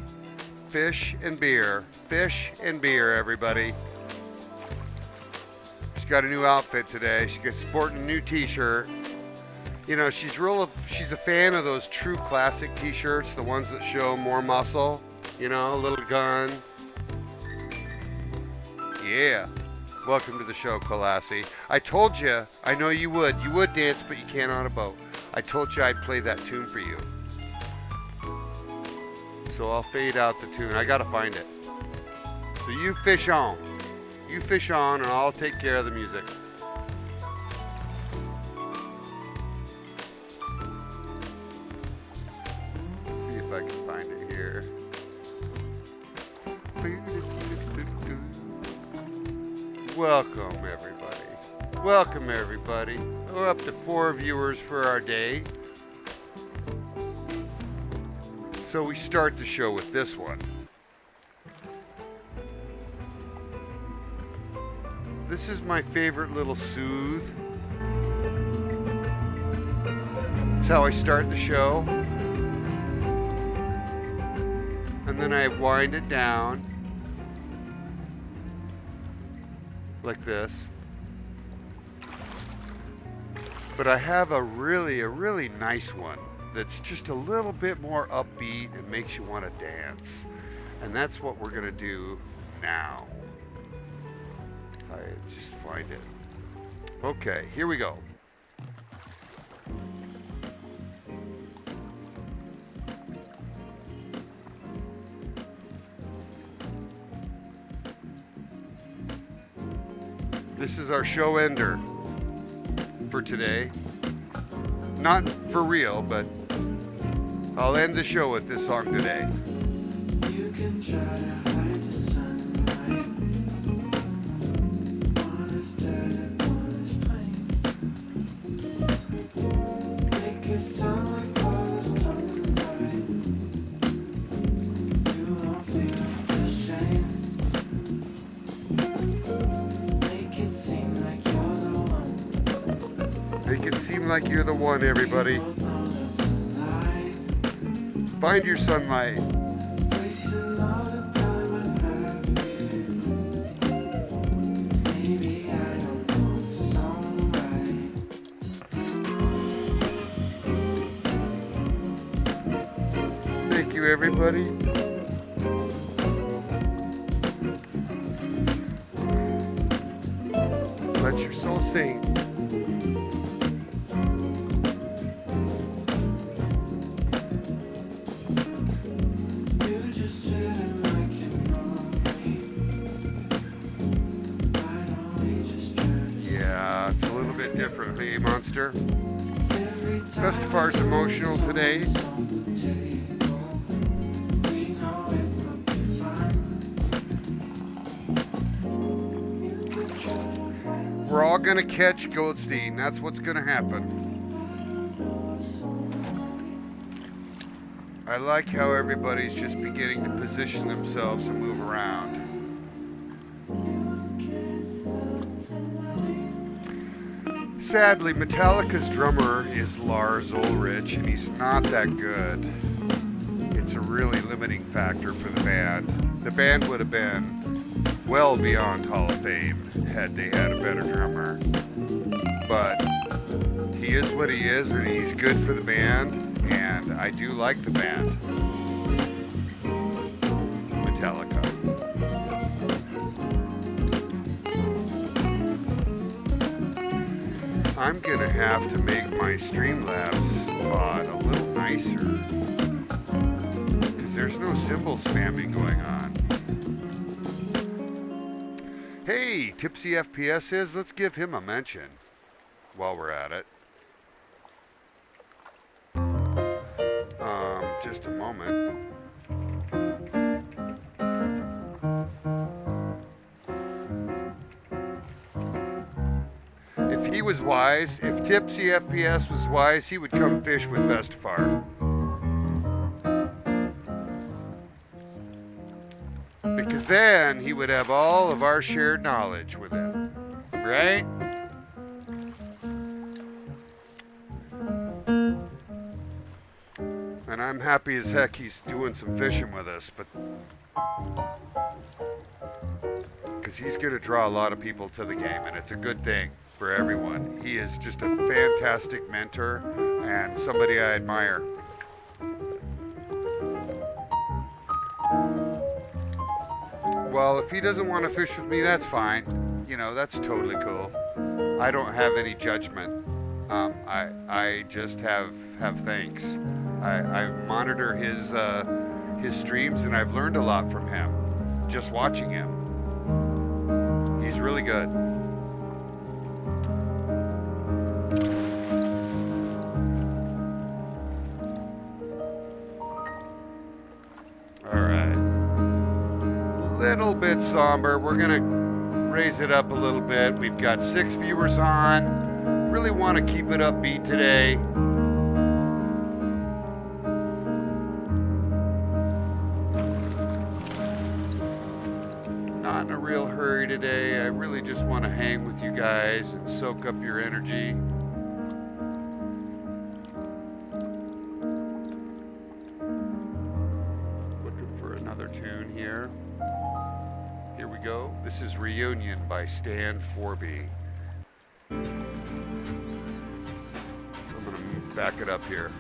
Fish and beer. Fish and beer, everybody. She's got a new outfit today. She's sporting a new t-shirt. You know, she's a fan of those true classic t-shirts, the ones that show more muscle. You know, a little gun. Yeah. Welcome to the show, Colossi. I told you, I know you would. You would dance, but you can't on a boat. I told you I'd play that tune for you. So I'll fade out the tune. I gotta find it. So you fish on. You fish on, and I'll take care of the music. See if I can find it here. Welcome, everybody. Welcome, everybody. We're up to 4 viewers for our day. So we start the show with this one. This is my favorite little soothe. That's how I start the show. And then I wind it down. Like this. But I have a really nice one that's just a little bit more upbeat and makes you want to dance. And that's what we're gonna do now. I just find it. Okay, here we go. This is our show ender for today. Not for real, but I'll end the show with this song today. You can try to hide the sunlight. One is dead, one is plain. Make it sound like all is done right. You won't feel the shame. Make it seem like you're the one, everybody. Find your sunlight. Thank you, everybody. Let your soul sing. Differently, Monster. Bestefar's emotional today. We're all gonna catch Goldstein. That's what's gonna happen. I like how everybody's just beginning to position themselves and move around. Sadly, Metallica's drummer is Lars Ulrich, and he's not that good. It's a really limiting factor for the band. The band would have been well beyond Hall of Fame had they had a better drummer. But he is what he is, and he's good for the band, and I do like the band. Metallica. I'm gonna have to make my Streamlabs pod a little nicer because there's no cymbal spamming going on. Hey, TipsyFPS is. Let's give him a mention while we're at it. Just a moment. If he was wise, if TipsyFPS was wise, he would come fish with imBestefar. Because then he would have all of our shared knowledge with him. Right? And I'm happy as heck he's doing some fishing with us, but because he's going to draw a lot of people to the game, and it's a good thing for everyone. He is just a fantastic mentor and somebody I admire. Well, if he doesn't want to fish with me, that's fine. You know, that's totally cool. I don't have any judgment. I just have thanks. I monitor his streams, and I've learned a lot from him just watching him. He's really good. All right. Little bit somber. We're gonna raise it up a little bit. We've got 6 viewers on. Really want to keep it upbeat today. Not in a real hurry today. I really just want to hang with you guys and soak up your energy. Looking for another tune here. Here we go. This is Reunion by Stan Forby. I'm going to back it up here.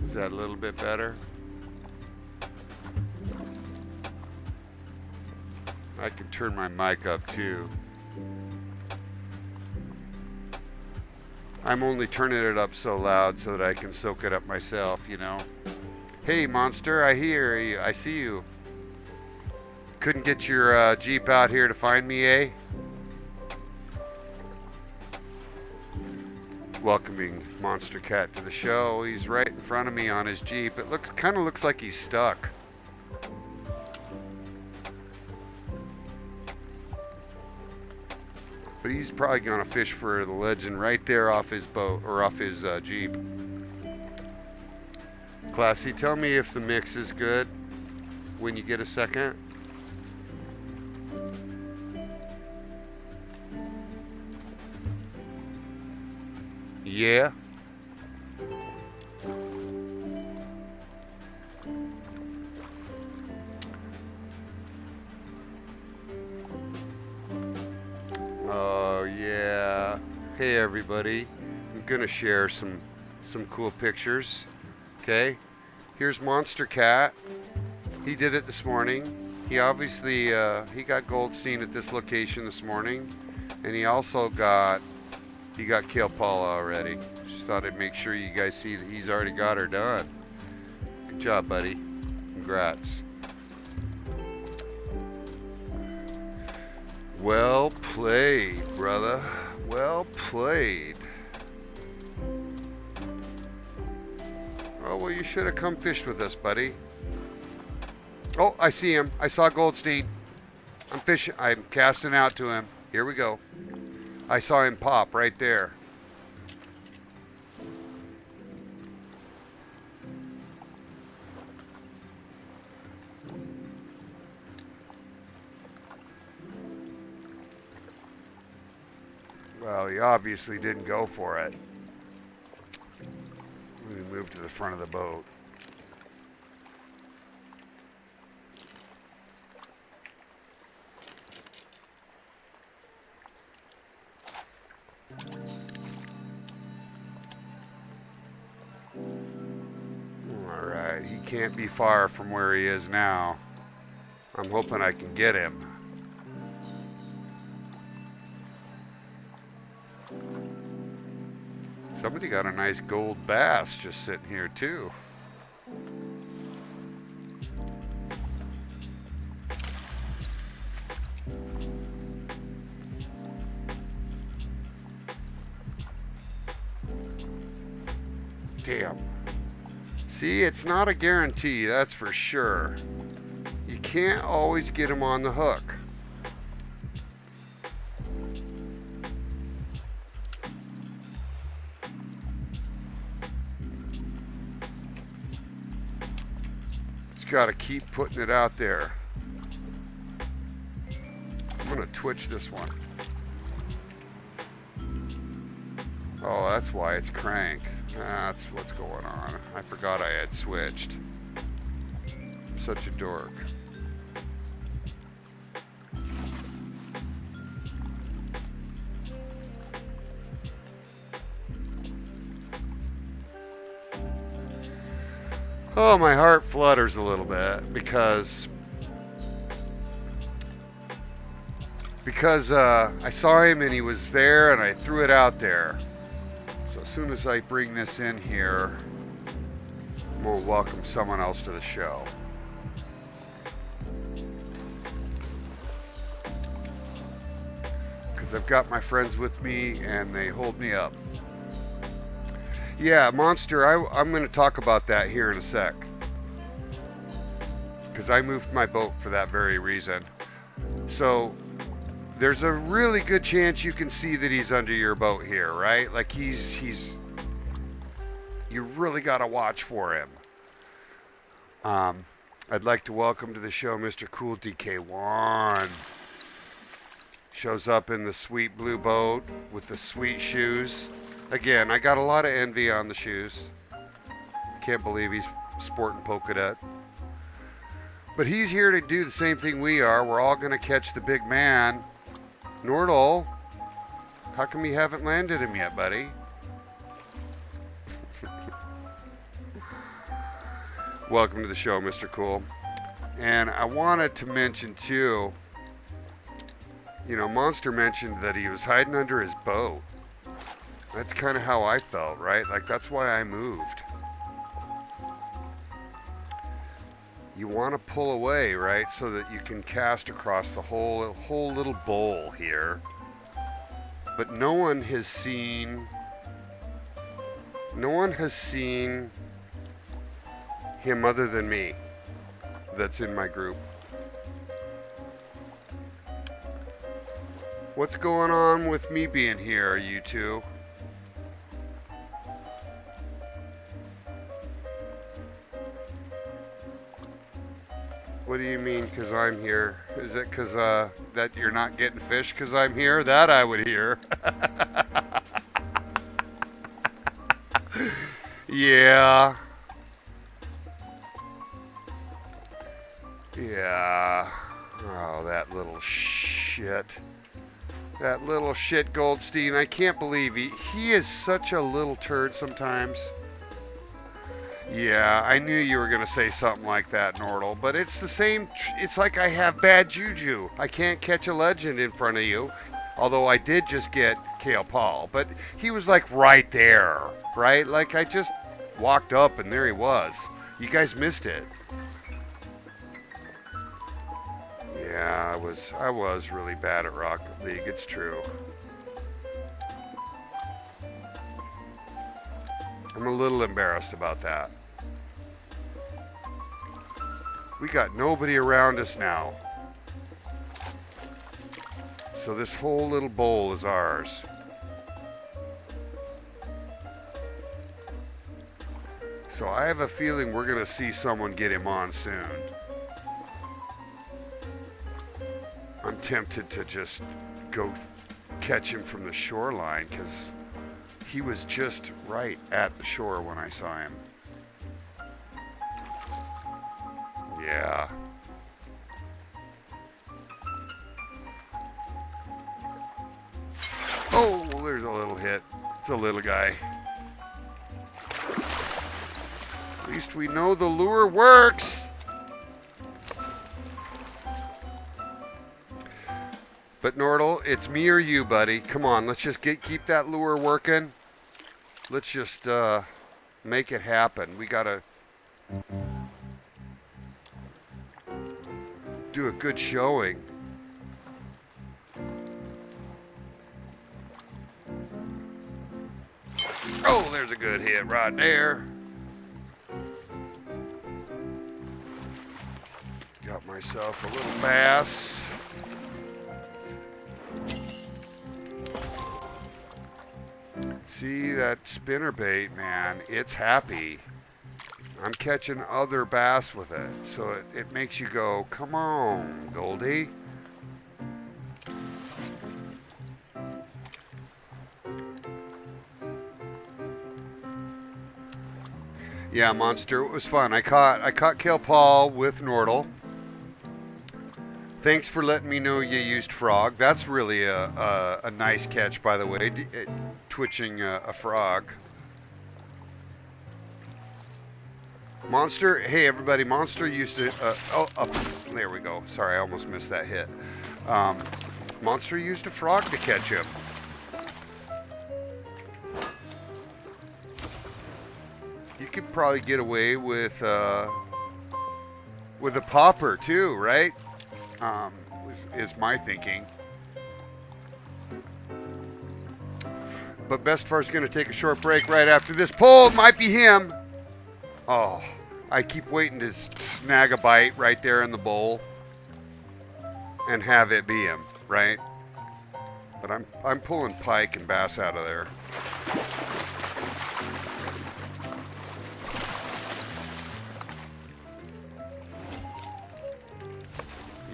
Is that a little bit better? I can turn my mic up too. I'm only turning it up so loud so that I can soak it up myself, you know. Hey, Monster, I hear you. I see you. Couldn't get your Jeep out here to find me, eh? Welcoming Monster Cat to the show. He's right in front of me on his Jeep. It kind of looks like he's stuck. But he's probably going to fish for the legend right there off his boat or off his Jeep. Classy, tell me if the mix is good when you get a second. Yeah. Oh yeah. Hey everybody. I'm gonna share some cool pictures. Okay. Here's Monster Cat. He did it this morning. He obviously he got Goldstein at this location this morning, and he also got Kalle Paul already. Just thought I'd make sure you guys see that he's already got her done. Good job, buddy. Congrats. Well played, brother. Well played. Oh, well, you should have come fish with us, buddy. Oh, I see him. I saw Goldstein. I'm fishing. I'm casting out to him. Here we go. I saw him pop right there. Well, he obviously didn't go for it. Let me move to the front of the boat. Alright, he can't be far from where he is now. I'm hoping I can get him. Somebody got a nice gold bass just sitting here too. Damn. See, it's not a guarantee, that's for sure. You can't always get them on the hook. Just gotta keep putting it out there. I'm gonna twitch this one. Oh, that's why it's cranked. That's what's going on. I forgot I had switched. I'm such a dork. Oh, my heart flutters a little bit because I saw him and he was there and I threw it out there. So as soon as I bring this in here, we'll welcome someone else to the show. Because I've got my friends with me and they hold me up. Yeah, Monster, I'm going to talk about that here in a sec. Because I moved my boat for that very reason. So there's a really good chance you can see that he's under your boat here, right? Like he's you really got to watch for him. I'd like to welcome to the show Mr. Cool DK1. Shows up in the sweet blue boat with the sweet shoes. Again, I got a lot of envy on the shoes. Can't believe he's sporting polka dot. But he's here to do the same thing we are. We're all going to catch the big man. Nordal, how come you haven't landed him yet, buddy? Welcome to the show, Mr. Cool. And I wanted to mention, too, you know, Monster mentioned that he was hiding under his boat. That's kind of how I felt, right? Like, that's why I moved. You want to pull away, right? So that you can cast across the whole little bowl here. But no one has seen him other than me that's in my group. What's going on with me being here, you two? What do you mean, because I'm here? Is it because that you're not getting fish because I'm here? That I would hear. Yeah. Yeah. Oh, that little shit. That little shit Goldstein. I can't believe he is such a little turd sometimes. Yeah, I knew you were going to say something like that, Nordal. But it's the same. It's like I have bad juju. I can't catch a legend in front of you. Although I did just get Kalle Paul. But he was like right there, right? Like I just walked up and there he was. You guys missed it. Yeah, I was really bad at Rocket League. It's true. I'm a little embarrassed about that. We got nobody around us now. So this whole little bowl is ours. So I have a feeling we're going to see someone get him on soon. I'm tempted to just go catch him from the shoreline because he was just right at the shore when I saw him. Yeah. Oh, well, there's a little hit. It's a little guy. At least we know the lure works. But Nordal, it's me or you, buddy. Come on, let's just keep that lure working. Let's just make it happen. We gotta do a good showing. Oh, there's a good hit right there. Got myself a little bass. See that spinnerbait, man, it's happy. I'm catching other bass with it, so it makes you go, come on, Goldie. Yeah, Monster, it was fun. I caught Kalle Paul with Nordal. Thanks for letting me know you used frog. That's really a nice catch, by the way, twitching a frog. Monster, hey everybody, Monster used to, there we go. Sorry, I almost missed that hit. Monster used a frog to catch him. You could probably get away with a popper too, right? Is my thinking. But Bestefar's going to take a short break right after this. Pull, might be him. Oh, I keep waiting to snag a bite right there in the bowl and have it be him, right? But I'm pulling pike and bass out of there.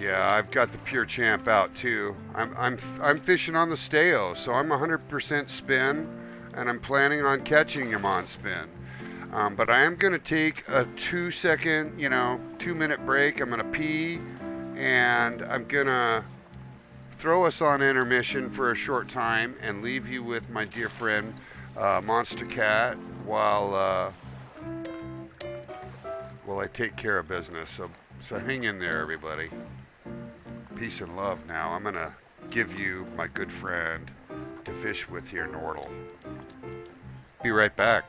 Yeah, I've got the Pure Champ out too. I'm fishing on the Steo, so I'm 100% spin, and I'm planning on catching him on spin. But I am going to take a 2-second, 2-minute break. I'm going to pee, and I'm going to throw us on intermission for a short time and leave you with my dear friend Monster Cat while I take care of business. So hang in there, everybody. Peace and love now. I'm going to give you my good friend to fish with here, Nordal. Be right back.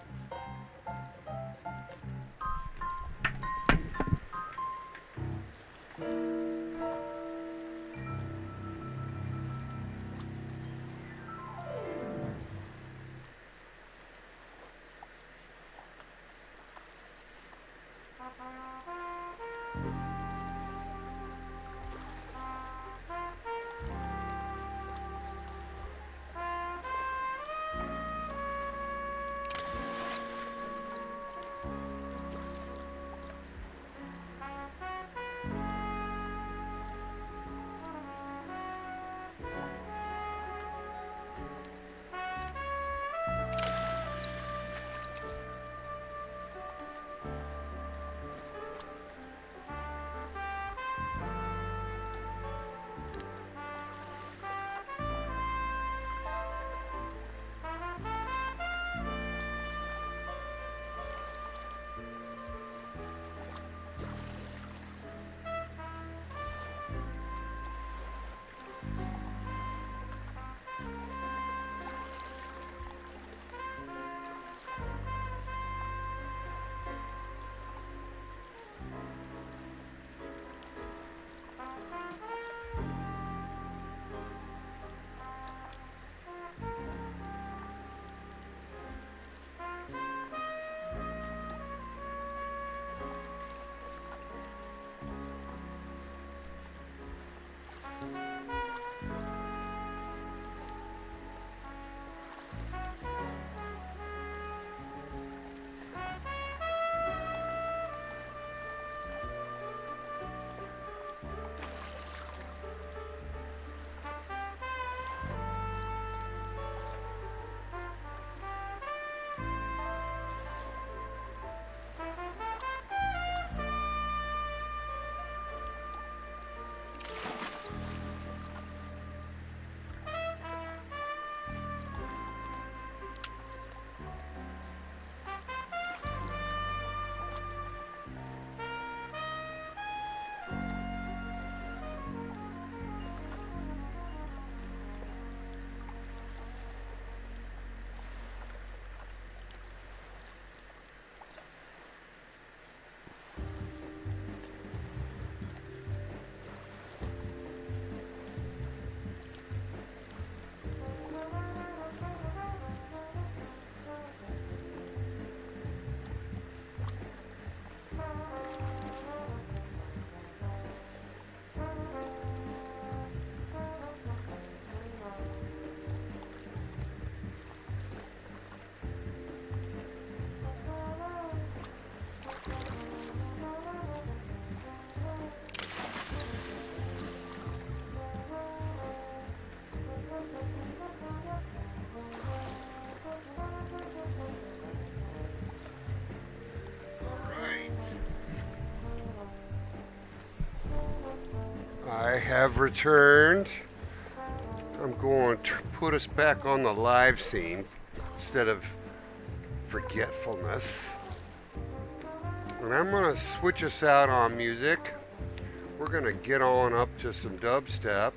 I have returned. I'm going to put us back on the live scene instead of forgetfulness. And I'm going to switch us out on music. We're going to get on up to some dubstep.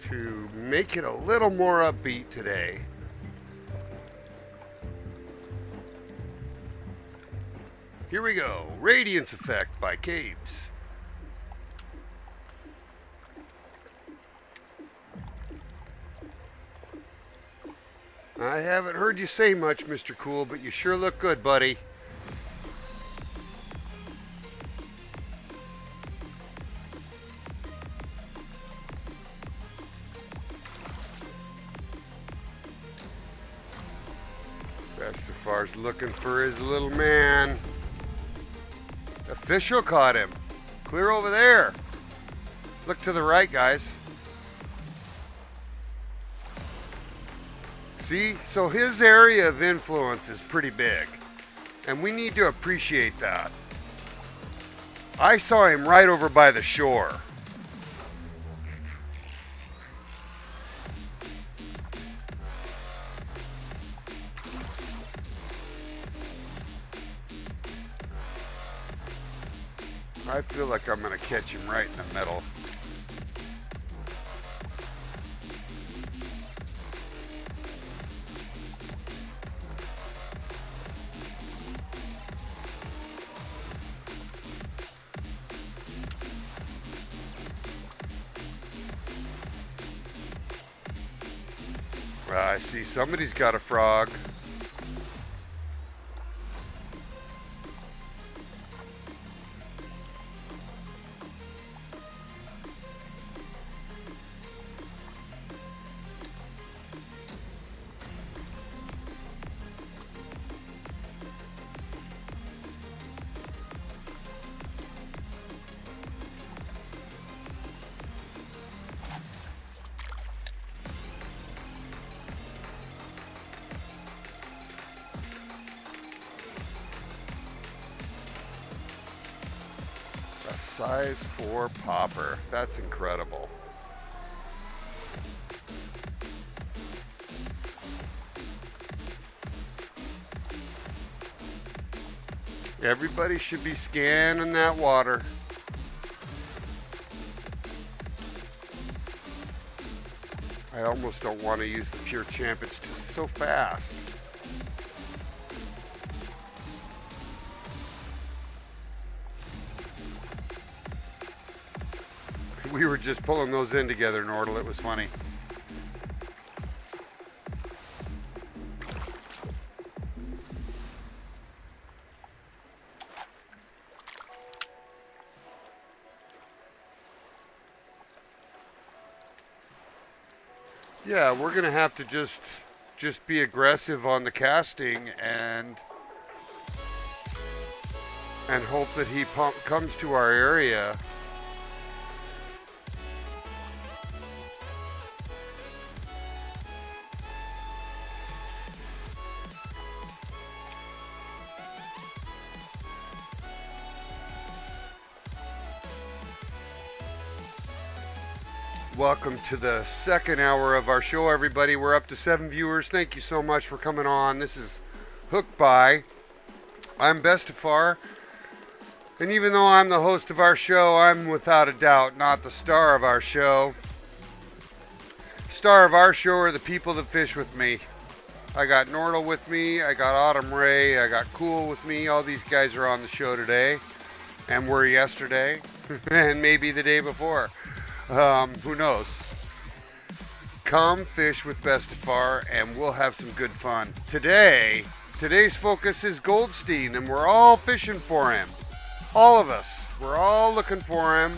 To make it a little more upbeat today. Here we go. Radiance Effect by Caves. I haven't heard you say much, Mr. Cool, but you sure look good, buddy. Bestefar's looking for his little man. Official caught him. Clear over there. Look to the right, guys. See, so his area of influence is pretty big, and we need to appreciate that. I saw him right over by the shore. I feel like I'm going to catch him right in the middle. I see somebody's got a frog. Size 4 popper. That's incredible. Everybody should be scanning that water. I almost don't want to use the pure champ. It's just so fast. We were just pulling those in together, Nordal. It was funny. Yeah, we're going to have to just be aggressive on the casting and hope that he comes to our area. Welcome to the second hour of our show, everybody. We're up to 7 viewers. Thank you so much for coming on. This is Hooked By. I'm Bestefar. And even though I'm the host of our show, I'm without a doubt not the star of our show. Star of our show are the people that fish with me. I got Nordal with me. I got Autumn Ray. I got Cool with me. All these guys are on the show today. And were yesterday. And maybe the day before. Who knows? Come fish with Bestefar and we'll have some good fun. Today's focus is Goldstein, and we're all fishing for him. All of us. We're all looking for him.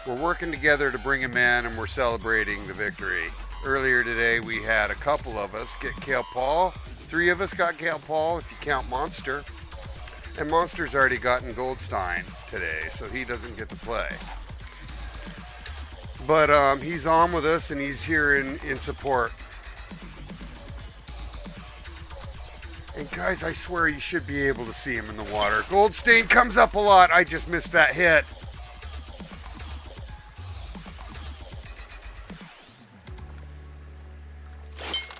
We're working together to bring him in, and we're celebrating the victory. Earlier today, we had a couple of us get Kalle Paul. 3 of us got Kalle Paul, if you count Monster. And Monster's already gotten Goldstein today, so he doesn't get to play. But he's on with us, and he's here in support. And guys, I swear you should be able to see him in the water. Goldstein comes up a lot. I just missed that hit.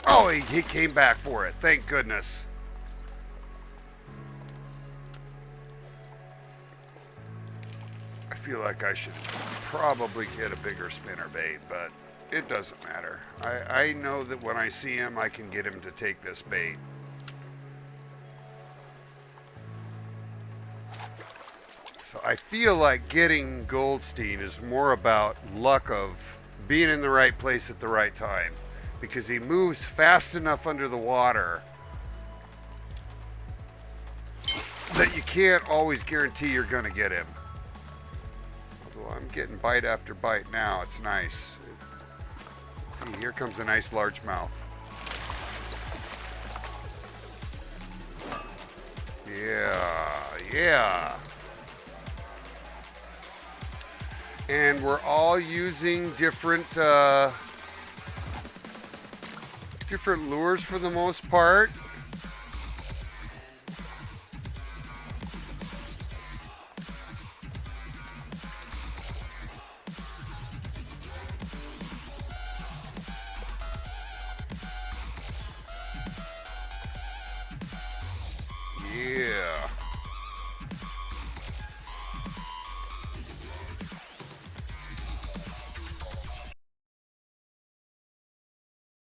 Oh, he came back for it. Thank goodness. I feel like I should probably get a bigger spinner bait, but it doesn't matter. I know that when I see him, I can get him to take this bait. So I feel like getting Goldstein is more about luck of being in the right place at the right time, because he moves fast enough under the water that you can't always guarantee you're going to get him. Although I'm getting bite after bite now. It's nice. See, here comes a nice largemouth. Yeah. And we're all using different lures for the most part. Yeah.